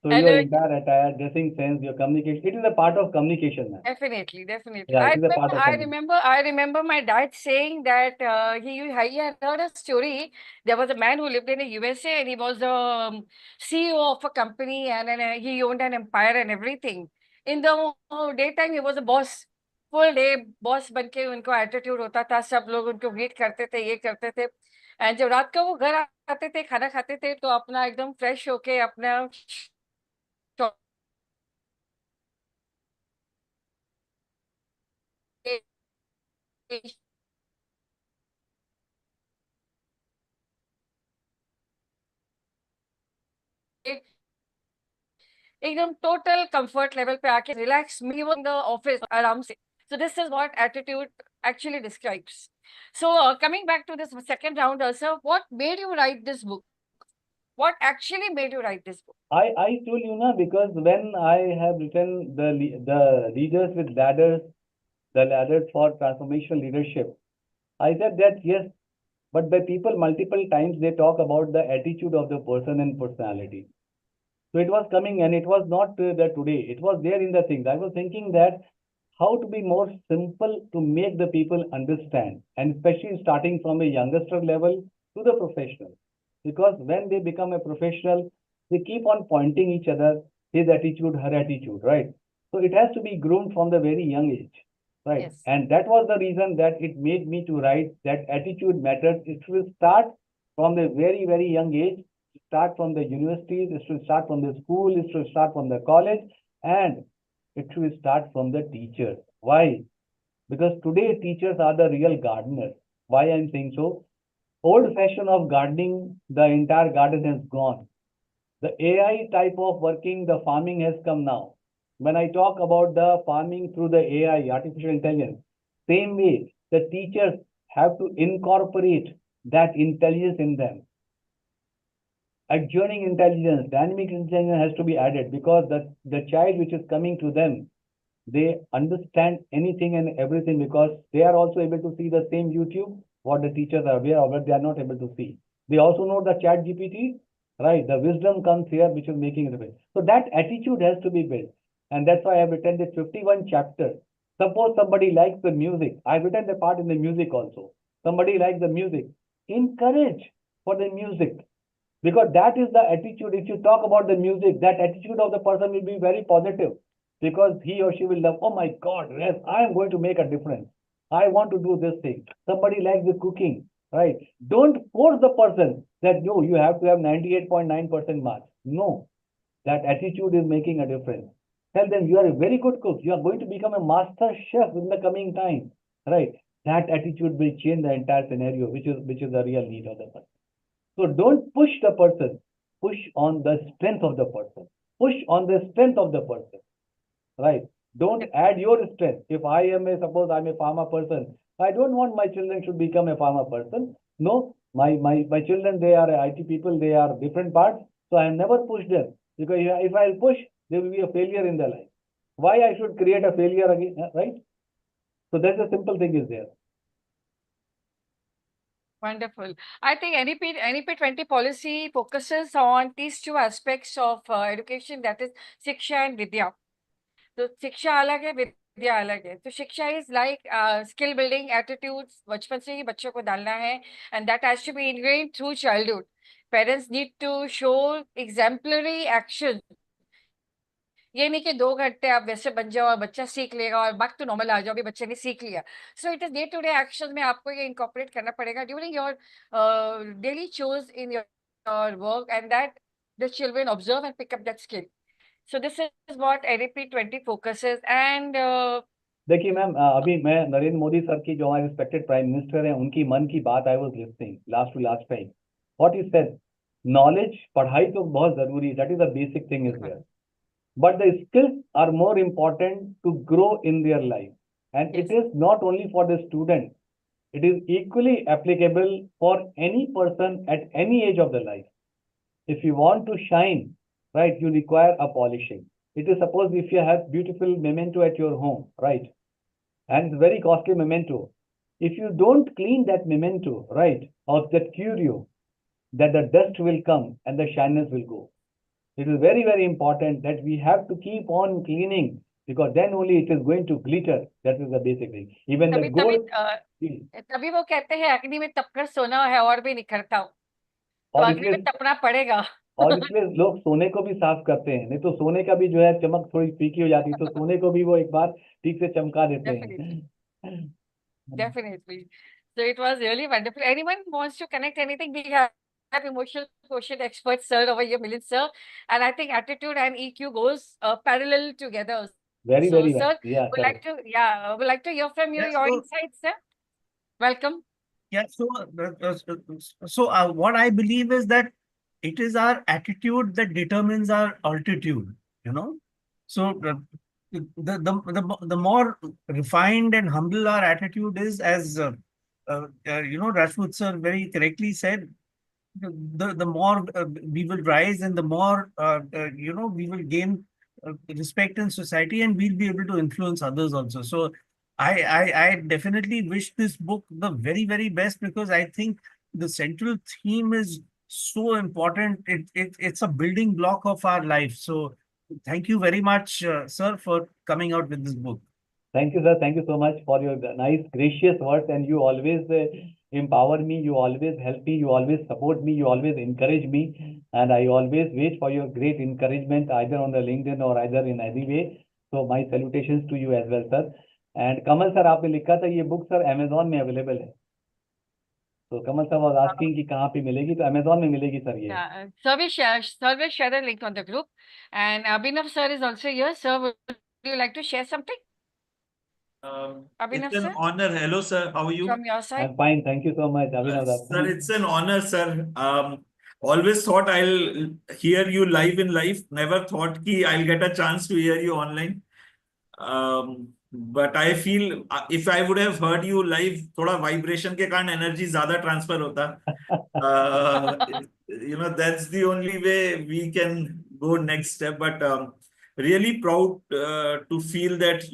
So And, your entire attire, dressing sense, your communication, it is a part of communication, ma'am. Definitely, definitely. Yeah, it is a part of communication. I remember my dad saying that he had heard a story. There was a man who lived in the USA, and he was the CEO of a company, and he owned an empire and everything. In the daytime, he was a boss. Full day boss बन के उनको attitude होता था, सब लोग उनको greet करते थे, ये करते थे. एंड जब रात को वो घर आते थे, खाना खाते थे, तो अपना एकदम फ्रेश होके अपना एकदम टोटल कंफर्ट लेवल पे आके रिलैक्स मी वो इन द ऑफिस आराम से. So this is what attitude actually describes. So coming back to this second round also, what made you write this book? What actually made you write this book? I told you na, because when I have written the leaders with ladders, the ladders for transformational leadership, I said that yes, but the people multiple times they talk about the attitude of the person and personality. So it was coming, and it was not that today. It was there in the things. I was thinking that how to be more simple to make the people understand, and especially starting from a youngster level to the professional. Because when they become a professional, they keep on pointing each other, his attitude, her attitude, right? So it has to be groomed from the very young age, right? Yes. And that was the reason that it made me to write that attitude matters. It will start from the very, very young age, start from the universities, it should start from the school, it should start from the college, and it should start from the teachers. Why? Because today teachers are the real gardeners. Why I'm saying so? Old fashion of gardening, the entire garden has gone. The AI type of working, the farming has come now. When I talk about the farming through the AI, artificial intelligence, same way the teachers have to incorporate that intelligence in them. Adjourning intelligence, dynamic intelligence has to be added, because the child which is coming to them, they understand anything and everything, because they are also able to see the same YouTube, what the teachers are aware of, but they are not able to see. They also know the chat GPT, right? The wisdom comes here, which is making it. So that attitude has to be built. And that's why I've written the 51 chapters. Suppose somebody likes the music. I've written the part in the music also. Somebody likes the music. Encourage for the music. Because that is the attitude. If you talk about the music, that attitude of the person will be very positive, because he or she will love, oh my God, yes, I am going to make a difference. I want to do this thing. Somebody likes the cooking, right? Don't force the person that no, you have to have 98.9% marks. No, that attitude is making a difference. Tell them you are a very good cook. You are going to become a master chef in the coming time, right? That attitude will change the entire scenario, which is the real need of the person. So don't push the person, push on the strength of the person, push on the strength of the person, right? Don't add your strength. If I am suppose I'm a farmer person, I don't want my children should become a farmer person. No, my children, they are IT people, they are different parts. So I never push them, because if I'll push, there will be a failure in their life. Why I should create a failure again, right? So that's the simple thing is there. Wonderful. I think NEP 20 policy focuses on these two aspects of education, that is Shiksha and Vidya. तो शिक्षा अलग है, विद्या अलग है। तो शिक्षा is like skill building attitudes बचपन से ही बच्चों को डालना है, and that has to be ingrained through childhood. Parents need to show exemplary action. ये नहीं कि 2 घंटे आप वैसे बन जाओ और बच्चा सीख लेगा और बैक टू नॉर्मल आ जाओ, अभी बच्चे ने सीख लिया। So it is day to day action में आपको ये इनकॉर्पोरेट करना पड़ेगा during your daily chores in your work, and that the children observe and pick up that skill. So this is what ADP 20 focuses, and देखिए ma'am, अभी मैं Narendra Modi sir की, जो हमारे रिस्पेक्टेड प्राइम मिनिस्टर हैं, उनकी Mann Ki Baat I was listening last to last time. What he said, knowledge, पढ़ाई तो बहुत जरूरी है, that is the basic thing is there, but the skills are more important to grow in their life, and it yes, is not only for the student, it is equally applicable for any person at any age of the life. If you want to shine, right, you require a polishing. It is, suppose if you have beautiful memento at your home, right, and it's very costly memento, if you don't clean that memento, right, or that curio, that the dust will come and the shyness will go. It is very, very important that we have to keep on cleaning, because then only it is going to glitter. That is the basic thing. Even the तभी तभी gold, तभी वो कहते हैं अग्नि में तपकर सोना है और भी निखरता हूँ, तो और अग्नि में इसलिए तपना पड़ेगा. और इसलिए लोग सोने को भी साफ करते हैं, नहीं तो सोने का भी जो है चमक थोड़ी फीकी हो जाती है, तो सोने को भी वो एक बार ठीक से चमका देते Definitely, हैं। definitely. So it was really wonderful. Anyone wants to connect anything? We have emotional quotient expert sir over here, Milind sir, and I think attitude and EQ goes parallel together. Very, So very sir, well. Yeah, would like correct. to would like to hear from you Yeah, your so insights, sir. Welcome. yeah, what I believe is that it is our attitude that determines our altitude. You know, so the more refined and humble our attitude is, as Rajput sir very correctly said, the more we will rise, and the more we will gain respect in society, and we'll be able to influence others also. So I definitely wish this book the very, very best, because I think the central theme is so important. It's a building block of our life. So thank you very much, sir, for coming out with this book. Thank you, sir. Thank you so much for your nice, gracious words. And you always empower me. You always help me. You always support me. You always encourage me. And I always wait for your great encouragement, either on the LinkedIn or either in any way. So my salutations to you as well, sir. And Kamal sir, आपने लिखा था ये book sir Amazon में available है। तो कमल sir was asking कि कहाँ पे मिलेगी, तो Amazon में मिलेगी सर ये। Yeah, sir will share the link on the group, and Abhinav sir is also here. Sir, would you like to share something Abhinav It's an sir honor. Hello, sir. How are you? from your side? I'm fine. Thank you so much, Abhinav sir. Sir, it's an honor, sir. Always thought I'll hear you live in life. Never thought ki I'll get a chance to hear you online. But I feel if I would have heard you live, थोड़ा vibration के कारण energy ज़्यादा transfer होता. That's the only way we can go next step. But really proud to feel that,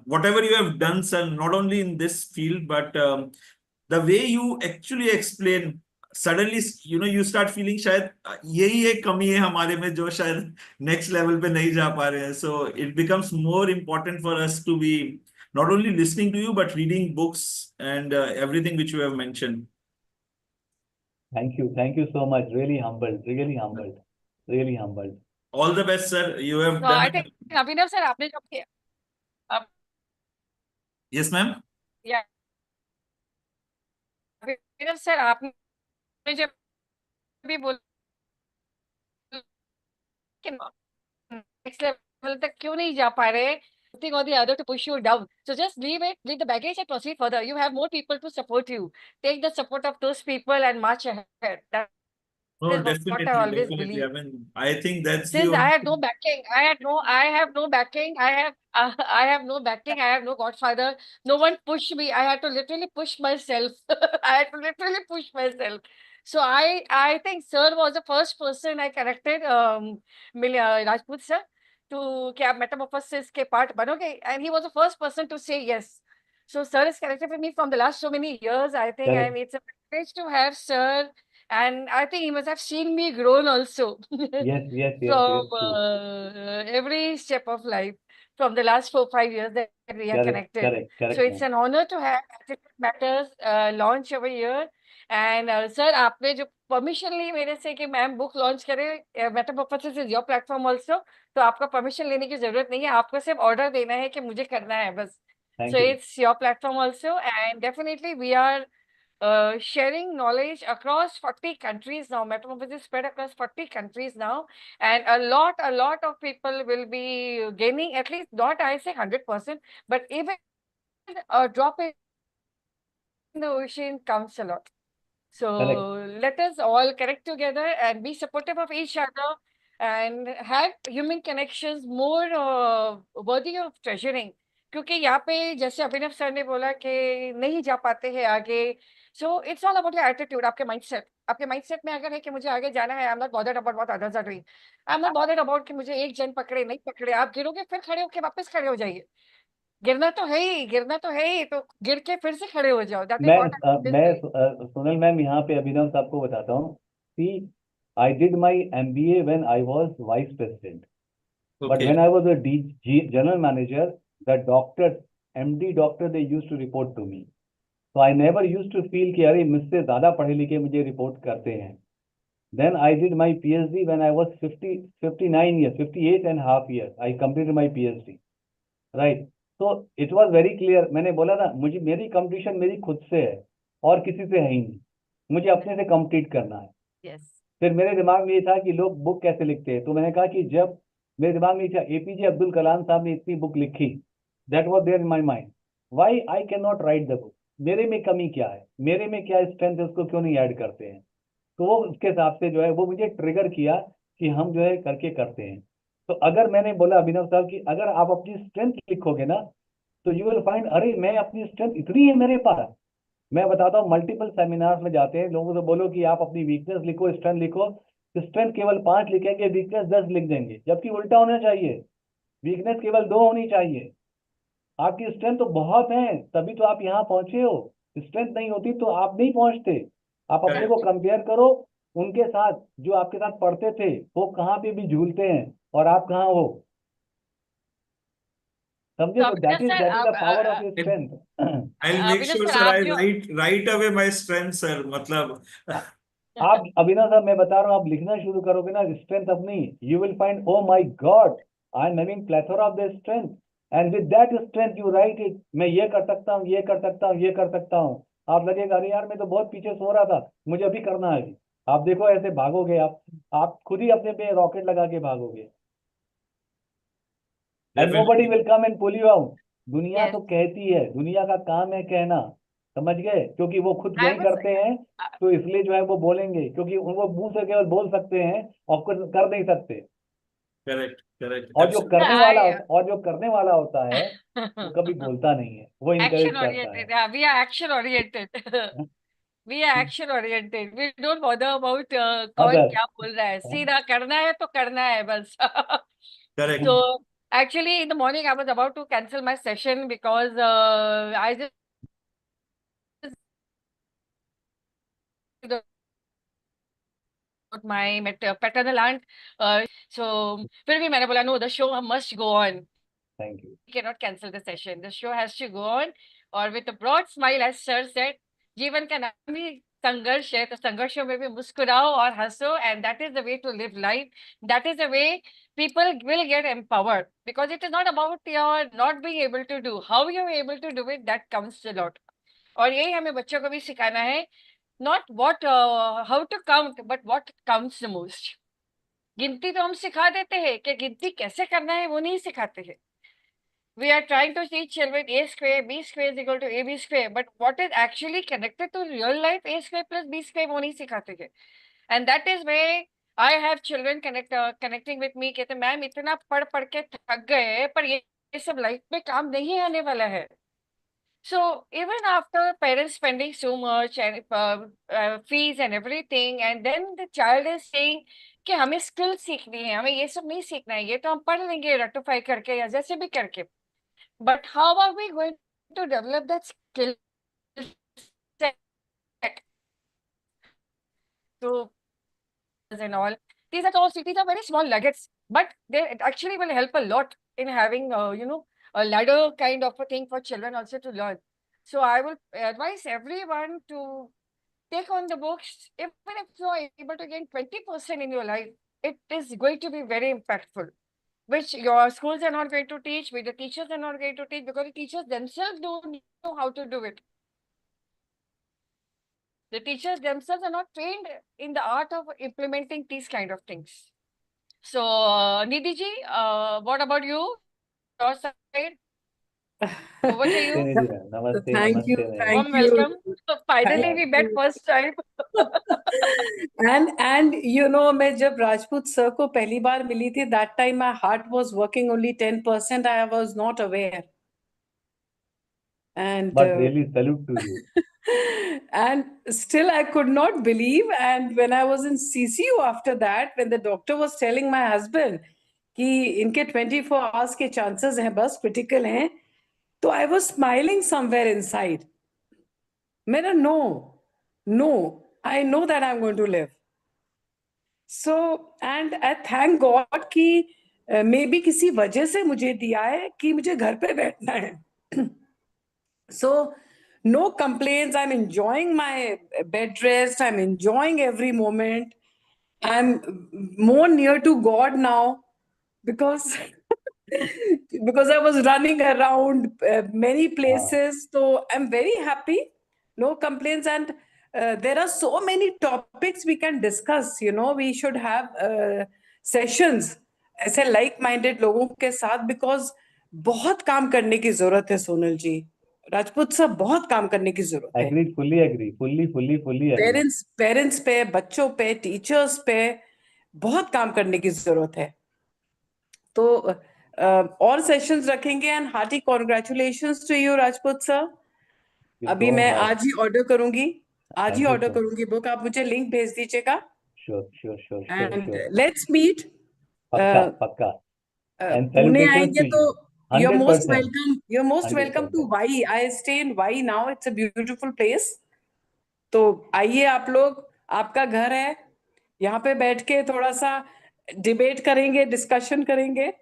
whatever you have done, sir, not only in this field, but the way you actually explain, suddenly, you start feeling शायद यही एक कमी है हमारे में जो शायद next level पे नहीं जा पा रहे हैं. So it becomes more important for us to be not only listening to you, but reading books and everything which you have mentioned. Thank you. Thank you so much. Really humbled. Really humbled. Really humbled. All the best, sir. You have So I done think Abhinav sir, आपने जो किया, Yes, ma'am. yeah, Abhinav sir, आपने जब भी बोला कि next level तक क्यों नहीं जा पा रहे, something or the other to push you down. So just leave it, leave the baggage and proceed further. You have more people to support you. Take the support of those people and march ahead. That No, is definitely, what I always definitely. believe. I mean, I think that's the Since I only had no backing, I have no backing. I have no backing. I have no godfather. No one pushed me. I had to literally push myself. I had to literally push myself. So I think sir was the first person I connected, Rajput sir, to कि आप metamorphosis के part बनोगे, and he was the first person to say yes. So sir is connected with me from the last so many years. I think, Correct. and it's a privilege to have sir and I think he must have seen me grown also Yes, from true. every step of life from the last 4-5 years that we are connected. So Correct, it's an honor to have Attitude Matters launch over here. And sir, आपने जो permission ली मेरे से कि ma'am book launch करें, Metamorphosis is your platform also, तो आपका permission लेने की जरूरत नहीं है, आपको सिर्फ ऑर्डर देना है कि मुझे करना है बस. Thank So you. it's your platform also, and definitely we are sharing knowledge across 40 countries now. Metamorphosis spread across 40 countries now, and a lot of people will be gaining, at least not I say 100%, but even a drop in the ocean counts a lot. So let us all connect together and be supportive of each other and have human connections more worthy of treasuring. क्योंकि यहाँ पे जैसे अभिनव sir ने बोला कि नहीं जा पाते हैं आगे, so it's all about your attitude, आपके माइंडसेट में अगर है कि मुझे आगे जाना है, I am not bothered about what others are doing, I am not bothered about कि मुझे एक जन पकड़े नहीं पकड़े, आप गिरोगे फिर खड़े होके वापस खड़े हो जाइए, गिरना तो है ही, तो गिर के फिर से खड़े हो जाओ. That is what Sonal ma'am यहाँ पे अभिनव साहब को बताता हूँ. See, I did my MBA when I was vice president. But when I was a general manager, the doctors, MD doctor, they used to report to me. So I never used to feel कि अरे मुझसे ज़्यादा पढ़े लिखे मुझे report करते हैं. Then I did my PhD when I was 59 years, 58 and a half years. I completed my PhD. Right. So it was very clear. मैंने बोला ना, मुझे मेरी कंपटीशन मेरी खुद से है और किसी से है ही नहीं. मुझे अपने से कम्पीट करना है. Yes. फिर मेरे दिमाग में ये था कि लोग बुक कैसे लिखते हैं, तो मैंने कहा कि जब मेरे दिमाग में था APJ अब्दुल कलाम साहब ने इतनी बुक लिखी, that was there in my mind, why I can not write the book, मेरे में कमी क्या है, मेरे में क्या स्ट्रेंथ है, उसको क्यों नहीं ऐड करते हैं. तो वो उसके हिसाब से जो है वो मुझे ट्रिगर किया कि हम जो है करके करते हैं. तो अगर मैंने बोला अभिनव साहब कि अगर आप अपनी स्ट्रेंथ लिखोगे ना, तो यू विल फाइंड अरे मैं अपनी स्ट्रेंथ इतनी है मेरे पास. मैं बताता हूँ, मल्टीपल सेमिनार्स में जाते हैं, लोगों से बोलो कि आप अपनी वीकनेस लिखो, स्ट्रेंथ लिखो, स्ट्रेंथ केवल 5 लिखेंगे, वीकनेस 10 लिख देंगे, जबकि उल्टा होना चाहिए, वीकनेस केवल 2 होनी चाहिए. आपकी स्ट्रेंथ तो बहुत है, तभी तो आप यहाँ पहुंचे हो. स्ट्रेंथ नहीं होती तो आप नहीं पहुंचते. आप अपने को कंपेयर करो उनके साथ जो आपके साथ पढ़ते थे, वो कहाँ पे भी झूलते हैं और आप कहाँ हो. समझे? तो that is the power of your strength. I'll make Abhinav sure, sir, sir, आप I जो write away my strengths, sir. मतलब आप अभिनव साहब, मैं बता रहा हूँ, आप लिखना शुरू करोगे ना स्ट्रेंथ अपनी, you will find oh my God, I am having plethora of the strength, and with that strength you right it, मैं ये कर सकता हूँ, ये कर सकता हूँ, ये कर सकता हूँ. आप लगेगा अरे यार मैं तो बहुत पीछे सो रहा था, मुझे अभी करना है. आप देखो ऐसे भागोगे, आप खुद ही अपने पे रॉकेट लगा के भागोगे. And nobody will come and pull you out. दुनिया Yes. तो कहती है, दुनिया का काम है कहना, समझ गए, क्योंकि वो खुद I यही was करते हैं, तो इसलिए जो है वो बोलेंगे, क्योंकि वो मुंह से केवल बोल सकते हैं और कुछ कर नहीं सकते. correct. और जो Absolutely. करने वाला होता है वो कभी बोलता नहीं है, वो action इनकरेज करता oriented. है. We are action oriented. We are action oriented. We don't bother about कौन अगर क्या बोल रहा है, सीधा करना है तो करना है बस. Correct. So actually in the morning I was about to cancel my session because I just my paternal aunt. So फिर भी मैंने बोला no, the show must go on. Thank you. We cannot cancel the session. The show has to go on. और with a broad smile, as sir said, जीवन का नाम ही संघर्ष है, तो संघर्षों में भी मुस्कुराओ और हंसो, and that is the way to live life. That is the way people will get empowered, because it is not about your not being able to do. How you are able to do it, that counts a lot. और यही हमें बच्चों को भी सिखाना है, not what how to count, but what counts the most. गिनती तो हम सिखा देते हैं, कि गिनती कैसे करना है वो नहीं सिखाते हैं. We are trying to teach children a square, b square is equal to ab square, but what is actually connected to real life, a square plus b square वो नहीं सिखाते हैं. And that is where I have children connecting with me, कहते ma'am इतना पढ़ पढ़ के थक गए, पर ये सब लाइफ में काम नहीं आने वाला है. So even after parents spending so much and fees and everything, and then the child is saying कि हमें स्किल सीखनी है, हमें ये सब नहीं सीखना है, ये तो हम पढ़ लेंगे रेक्टिफाई करके या जैसे भी करके. But how are we going to develop that skill set? to and all. These are very small nuggets, but it actually will help a lot in having, a ladder kind of a thing for children also to learn. So I will advise everyone to take on the books, even if you are able to gain 20% in your life, it is going to be very impactful, which your schools are not going to teach, which the teachers are not going to teach, because the teachers themselves don't know how to do it. The teachers themselves are not trained in the art of implementing these kind of things. So, Nidhi ji, what about you? Your side? Over to you. Namaste, Nidhi ma'am. Namaste, Thank you, namaste, ma'am. Warm thank you, welcome. So finally, thank we met you. first time. And you know, मैं जब Rajput sir को पहली बार मिली थी, that time my heart was working only 10%. I was not aware. And But really, salute to you. and still I could not believe. And when I was in CCU after that, when the doctor was telling my husband कि इनके 24 hours के chances हैं, बस critical हैं, तो I was smiling somewhere inside. मैंने no, I know that I'm going to live. So, and I thank God कि maybe किसी वजह से मुझे दिया है कि मुझे घर पे बैठना है. So, no complaints. I'm enjoying my bed rest. I'm enjoying every moment. I'm more near to God now because because I was running around many places. So I'm very happy. No complaints. And there are so many topics we can discuss. You know, we should have sessions ऐसे like minded लोगों के साथ, because बहुत काम करने की जरूरत है सोनल जी. राजपूत साहब, बहुत काम करने की जरूरत है. Agree, fully agree, fully agree. Parents पे, बच्चों पे, टीचर्स पे बहुत काम करने की जरूरत है. तो और सेशंस रखेंगे. And hearty congratulations to you Rajput sir. You अभी so मैं much. आज ही ऑर्डर करूंगी. आज ही Thank you order so much. करूंगी बुक. आप मुझे लिंक भेज दीजिएगा. Sure. And let's meet. Pakka. And Pune salutations आएंगे to तो you. you're most 100%. welcome. You're most welcome to 100%. Vai. I stay in Vai now. It's a beautiful place. तो आइए आप लोग. आपका घर है. यहाँ पे बैठ के थोड़ा सा डिबेट करेंगे, डिस्कशन करेंगे.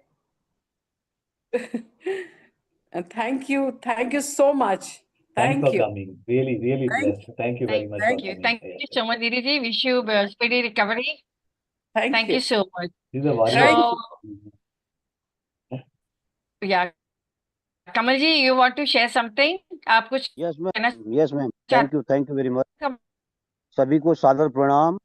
Thank you so much. Thanks Thank for you. coming. Really Thank blessed. Thank you very much for Thank you. coming. Thank you so much, Nidhi ji. Wish you speedy recovery. Thank you you. so much. This is a warrior. So, yeah, Kamal ji, you want to share something? आप कुछ yes कहना ma'am, yes ma'am, चाहते thank you very much. हैं? सभी को सादर प्रणाम.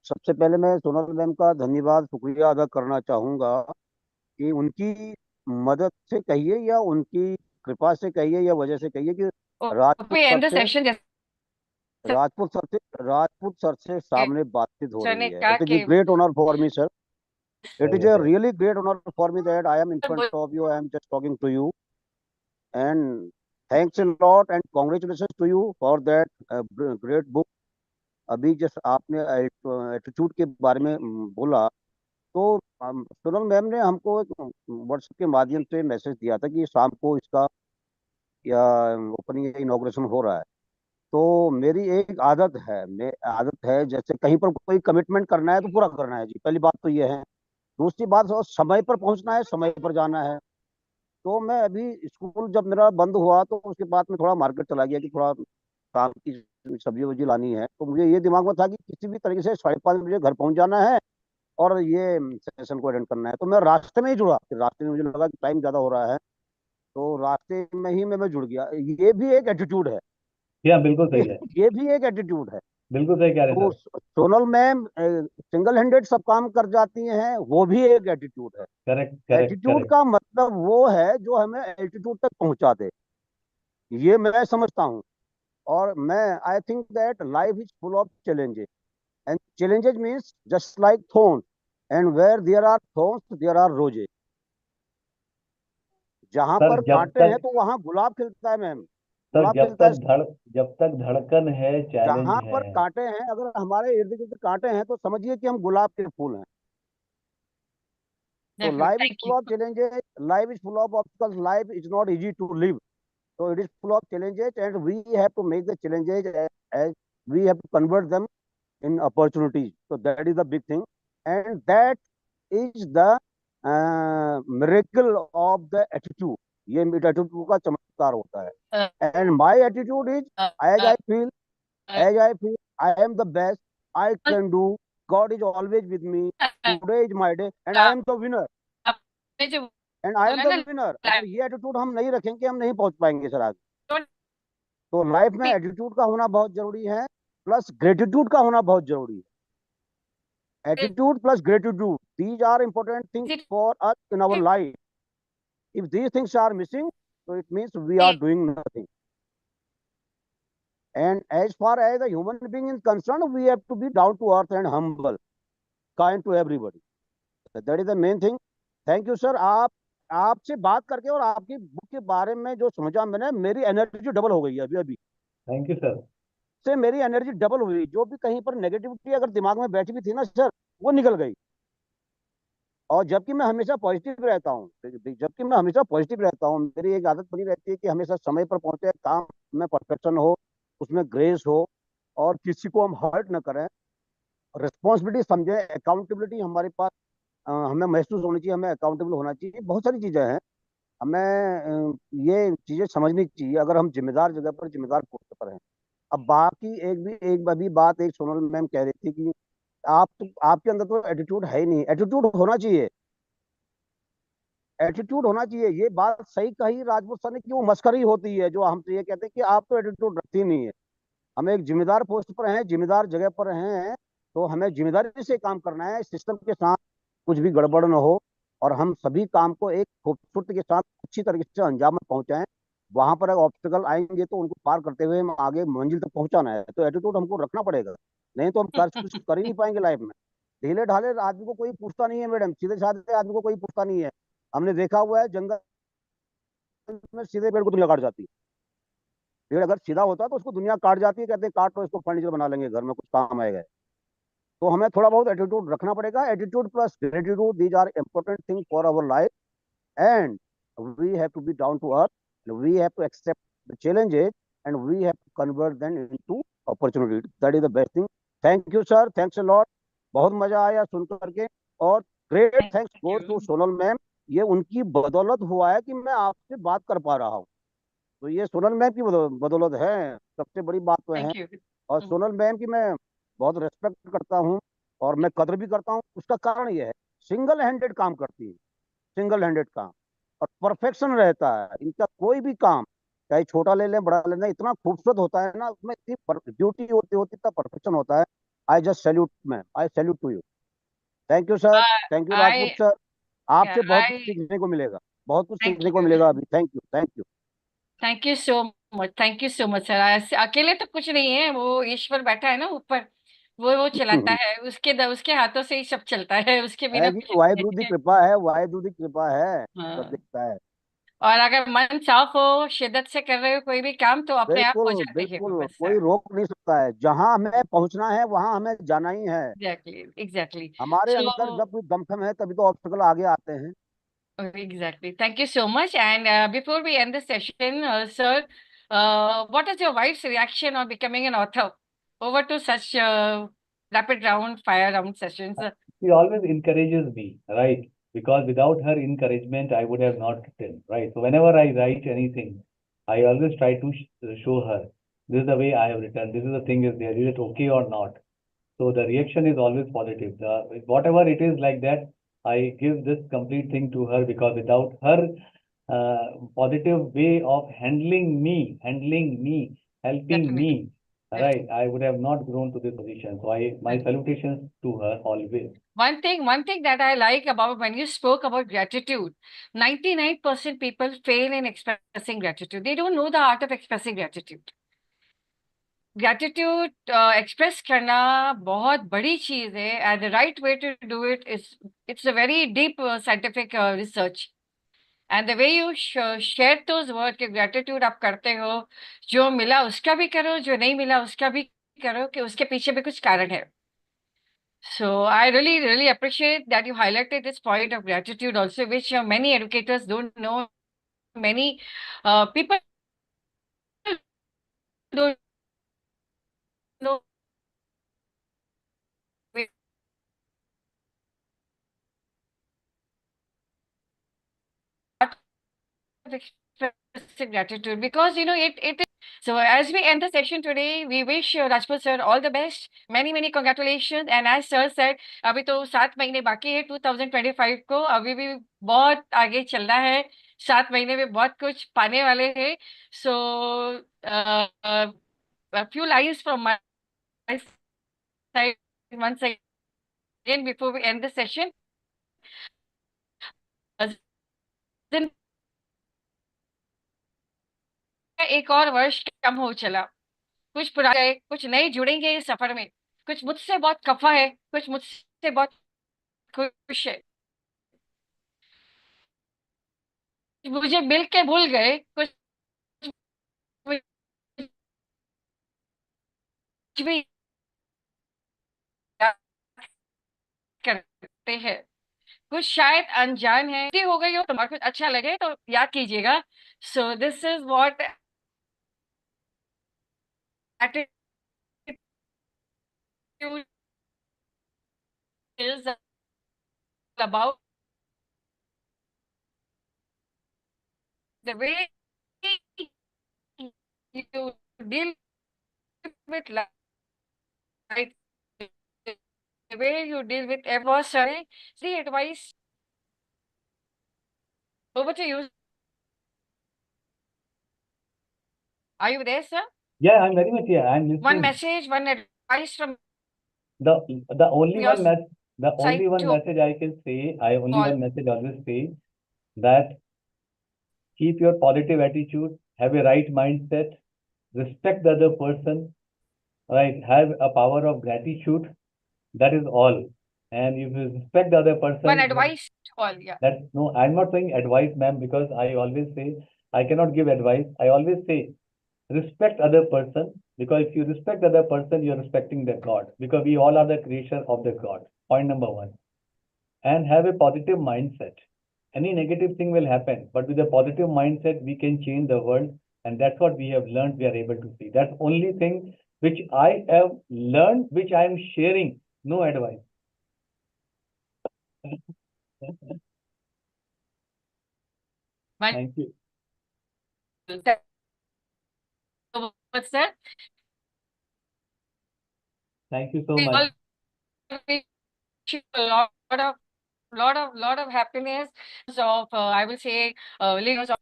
सबसे पहले मैं सोनल मैम का धन्यवाद शुक्रिया अदा करना चाहूँगा कि उनकी मदद से कहिए या उनकी कृपा से कहिए या वजह से कहिए कि Rajput We sir end the से session जैसे राजपूत सर से सामने बातचीत हो सर रही ने है. कहा इट इज ए कि great honour for me sir. It is a Correct. Really great honour for me that I am in front of you. I am just talking to you. And thanks a lot and congratulations to you for that great book. अभी जैसे आपने attitude के बारे में बोला, तो Sonal ma'am ने हमको एक व्हाट्सएप के माध्यम से मैसेज दिया था कि शाम को इसका या ओपनिंग या इनॉग्रेशन हो रहा है. तो मेरी एक आदत है जैसे कहीं पर कोई कमिटमेंट करना है तो पूरा करना है जी. पहली बात तो ये है. दूसरी बात, समय पर पहुंचना है, समय पर जाना है. तो मैं अभी स्कूल जब मेरा बंद हुआ तो उसके बाद में थोड़ा मार्केट चला गया कि थोड़ा काम की सब्जी वब्जी लानी है. तो मुझे ये दिमाग में था कि किसी भी तरीके से 5:30 बजे घर पहुंच जाना है और ये सेशन को अटेंड करना है. तो मैं रास्ते में ही जुड़ा. रास्ते में मुझे लगा कि टाइम ज्यादा हो रहा है, तो रास्ते में ही मैं जुड़ गया. ये भी एक एटीट्यूड है. Yeah, बिल्कुल सही है. ये भी एक एटीट्यूड है. बिल्कुल सही कह रहे हैं तो sir. Sonal ma'am single handed सब काम कर जाती हैं, वो भी एक एटीट्यूड है. करेक्ट. एटीट्यूड का मतलब वो है जो हमें एल्टीट्यूड तक पहुंचा दे. ये मैं समझता हूँ. और मैं I think that life is full of challenges and challenges means just like thorns and where there are thorns there are roses. जहां सर पर जब कांटे हैं तक तो वहां गुलाब खिलता है मैम. सर गुलाब खिलता है. जब तक धड़कन है, चैलेंज जहां पर है. कांटे हैं, अगर हमारे इर्द गिर्द कांटे हैं तो समझिए कि हम गुलाब के फूल हैं. So definitely. life is Thank full you. of challenges, life is full of obstacles, life is not easy to live. So it is full of challenges and we have to make the challenges as we have to convert them in opportunities. So that is the big thing, and that is the miracle of the attitude. ये attitude का चमत्कार होता है. Uh, And my attitude is, uh, as uh, I feel, I am the best. I can do. God is always with me. Today is my day, and I am the winner. आपने जो And I am बोला the ना winner. अगर ये attitude हम नहीं रखेंगे हम नहीं पहुंच पाएंगे सर आगे. तो लाइफ में एटीट्यूड का होना बहुत जरूरी है, प्लस ग्रेटिट्यूड का होना बहुत जरूरी है. Attitude plus gratitude, these are important things for us in our life. If these things are missing, so it means we are doing nothing. And as far as the human being is concerned, we have to be down to earth and humble, kind to everybody. That is the main thing. Thank you, sir. आपसे बात करके और आपकी book के बारे में जो समझा मैंने, मेरी एनर्जी डबल हो गई है अभी अभी. Thank you, sir. से मेरी एनर्जी डबल हुई. जो भी कहीं पर नेगेटिविटी अगर दिमाग में बैठी हुई थी ना सर, वो निकल गई. और जबकि मैं हमेशा पॉजिटिव रहता हूँ, मेरी एक आदत बनी रहती है कि हमेशा समय पर पहुंचे, काम में परफेक्शन हो, उसमें ग्रेस हो, और किसी को हम हर्ट न करें, रिस्पॉन्सिबिलिटी समझे, अकाउंटेबिलिटी हमारे पास हमें महसूस होनी चाहिए, हमें अकाउंटेबल होना चाहिए. बहुत सारी चीजें हैं, हमें ये चीजें समझनी चाहिए अगर हम जिम्मेदार जगह पर, जिम्मेदार पोस्ट पर हैं. अब बाकी एक अभी बात एक सोनल मैम कह रही थी कि आपके अंदर तो एटीट्यूड है ही नहीं. एटीट्यूड होना चाहिए, एटीट्यूड होना चाहिए. ये बात सही कही राजपूत सर ने कि वो मस्करी होती है जो हमसे ये कहते हैं कि आप तो एटीट्यूड रखती नहीं है. हम एक जिम्मेदार पोस्ट पर हैं, जिम्मेदार जगह पर हैं, तो हमें जिम्मेदारी से काम करना है. सिस्टम के साथ कुछ भी गड़बड़ न हो, और हम सभी काम को एक खूबसूरती के साथ अच्छी तरीके से अंजाम में पहुंचाएं. वहां पर अगर ऑब्स्टिकल आएंगे तो उनको पार करते हुए हम आगे मंजिल तक पहुंचाना है. तो एटीट्यूड हमको रखना पड़ेगा, नहीं तो हम कुछ कर ही नहीं पाएंगे लाइफ में. ढीले ढाले आदमी को कोई पूछता नहीं है मैडम, सीधे साधे आदमी को कोई पूछता नहीं है. हमने देखा हुआ है जंगल में सीधे पेड़ को दुनिया काट जाती है. पेड़ अगर सीधा होता तो उसको दुनिया काट जाती है, कहते हैं काट लो इसको, फर्नीचर बना लेंगे, घर में कुछ काम आएगा. तो हमें थोड़ा बहुत एटीट्यूड रखना पड़ेगा. Attitude plus gratitude, these are important thing for our life. And we have to be down to earth, we have to accept the challenges, and we have to convert them into opportunity. That is the best thing. Thank you sir, thanks a lot. बहुत मजा आया सुन करके. और great thanks go to Sonal ma'am. ये उनकी बदौलत हुआ है कि मैं आपसे बात कर पा रहा हूँ. तो ये सोनल मैम की बदौलत है, सबसे बड़ी बात तो है. Thank you. और सोनल मैम की मैं बहुत रेस्पेक्ट करता हूँ और मैं कदर भी करता हूँ. उसका कारण ये है, सिंगल हैंडेड काम करती है, सिंगल हैंडेड काम, और परफेक्शन रहता है इनका. कोई भी काम चाहे छोटा ले लें बड़ा ले लें, इतना खूबसूरत होता है ना, उसमें इतनी ब्यूटी होती होती, इतना परफेक्शन होता है. I just salute ma'am, I salute to you. Thank you sir, thank you Rajput I sir. आपसे बहुत कुछ I सीखने को मिलेगा, बहुत कुछ thank सीखने को you. मिलेगा अभी. Thank you, thank you. Thank you so much. Thank you so much sir. अकेले तो कुछ नहीं है, वो ईश्वर बैठा है ना ऊपर, वो चलाता है. उसके हाथों से ही सब चलता है, उसके बिना है कि कुछ वाहिगुरु नहीं दी है. कृपा है, वाहिगुरु दी कृपा है, सब हाँ. दिखता है. और अगर मन साफ हो, शिद्दत से कर रहे हो कोई भी काम, तो अपने आप बिल्कुल हो जाते हैं वो. बिल्कुल, बस कोई रोक नहीं सकता है. जहां हमें पहुंचना है वहां हमें जाना ही है. Exactly exactly. हमारे अंदर सो जब कोई दमखम है तभी तो ऑब्स्टिकल आगे आते हैं. exactly. Thank you so much. And before we end the session, sir, what is your wife's reaction on becoming an author? Over to such rapid round, fire round sessions. She always encourages me, right? Because without her encouragement, I would have not written, right? So whenever I write anything, I always try to show her, this is the way I have written, this is the thing is there, is it okay or not? So the reaction is always positive. Whatever it is like that, I give this complete thing to her, because without her positive way of handling me, helping Definitely. me, right, I would have not grown to this position. So my salutations to her always. One thing that I like about when you spoke about gratitude, 99% people fail in expressing gratitude. They don't know the art of expressing gratitude. Gratitude express करना बहुत बड़ी चीज है, and the right way to do it is, it's a very deep scientific research. And the way you share those words कि gratitude आप करते हो, जो मिला उसका भी करो, जो नहीं मिला उसका भी करो, कि उसके पीछे भी कुछ कारण है. So I really appreciate that you highlighted this point of gratitude also, which many educators don't know. Many people don't know expressive gratitude because it is. So as we end the session today, we wish Rajput sir all the best. Many congratulations. And as sir said, अभी तो 7 महीने बाकी है 2025 को, अभी भी बहुत आगे चलना है. 7 महीने में बहुत कुछ पाने वाले हैं. So a few lines from my side once again before we end the session. दिन एक और वर्ष कम हो चला, कुछ पुराने कुछ नए जुड़ेंगे इस सफर में. कुछ मुझसे बहुत खफा है, कुछ मुझसे बहुत खुश है, मुझे मिल के भूल गए, कुछ भी याद करते हैं, कुछ शायद अनजान है. हो गई हो तुम्हारा कुछ अच्छा लगे तो याद कीजिएगा. So this is what attitude is about. The way you deal with life, the way you deal with adversity, the advice. Over to you. Are you there, sir? Yeah, I'm very much here. I'm listening. One message, one advice from The only your one side to message I can say, all. one message always say that keep your positive attitude, have a right mindset, respect the other person, right? Have a power of gratitude. That is all. And if you respect the other person, One advice to all, yeah. that's no, I'm not saying advice, ma'am, because I always say I cannot give advice. I always say respect other person, because if you respect other person, you're respecting the God, because we all are the creation of the God. Point number one. And have a positive mindset. Any negative thing will happen, but with a positive mindset, we can change the world. And that's what we have learned, we are able to see. That's only thing which I have learned, which I am sharing. No advice. Thank you. What's that? Thank you so We much. all wish you a lot of happiness of I will say leaders of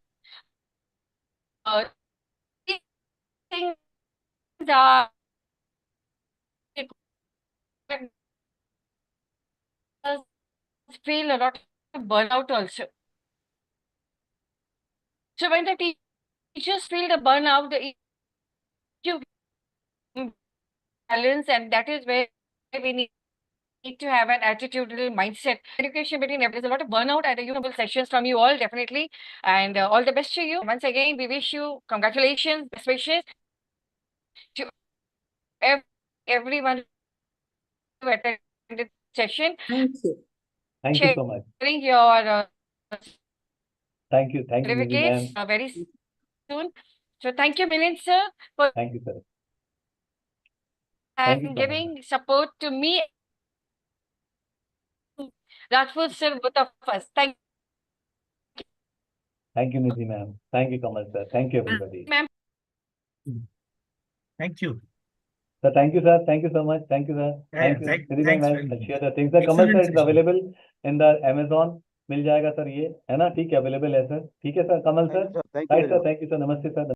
things are feel a lot of burnout also. So when the teachers feel the burnout, the issue balance, and that is where we need to have an attitudinal mindset. Education between there's a lot of burnout at the usable sessions from you all, definitely. And all the best to you. Once again, we wish you congratulations, best wishes to everyone who attended the session. Thank you. Thank you so much. Sharing your Thank you, Nidhi ma'am. certificates very soon. So thank you, Milind sir, for Thank you, sir. Thank you so much. giving support to me, Rajput sir, both of us. Thank you, Nidhi ma'am. Thank you, Kamal sir. Thank you, everybody. ma'am. Thank you. So thank you, sir. Thank you so much. Thank you, sir. Thank you. Thanks Nidhi ma'am, very I'll much. share the things. Sir, Kamal sir, Excellent it's session. available in the Amazon. मिल जाएगा sir, ये है ना, ठीक है, available है sir. ठीक है sir, Kamal sir. Thank you, sir. Thank you right very sir, much. Thank you sir, नमस्ते सर.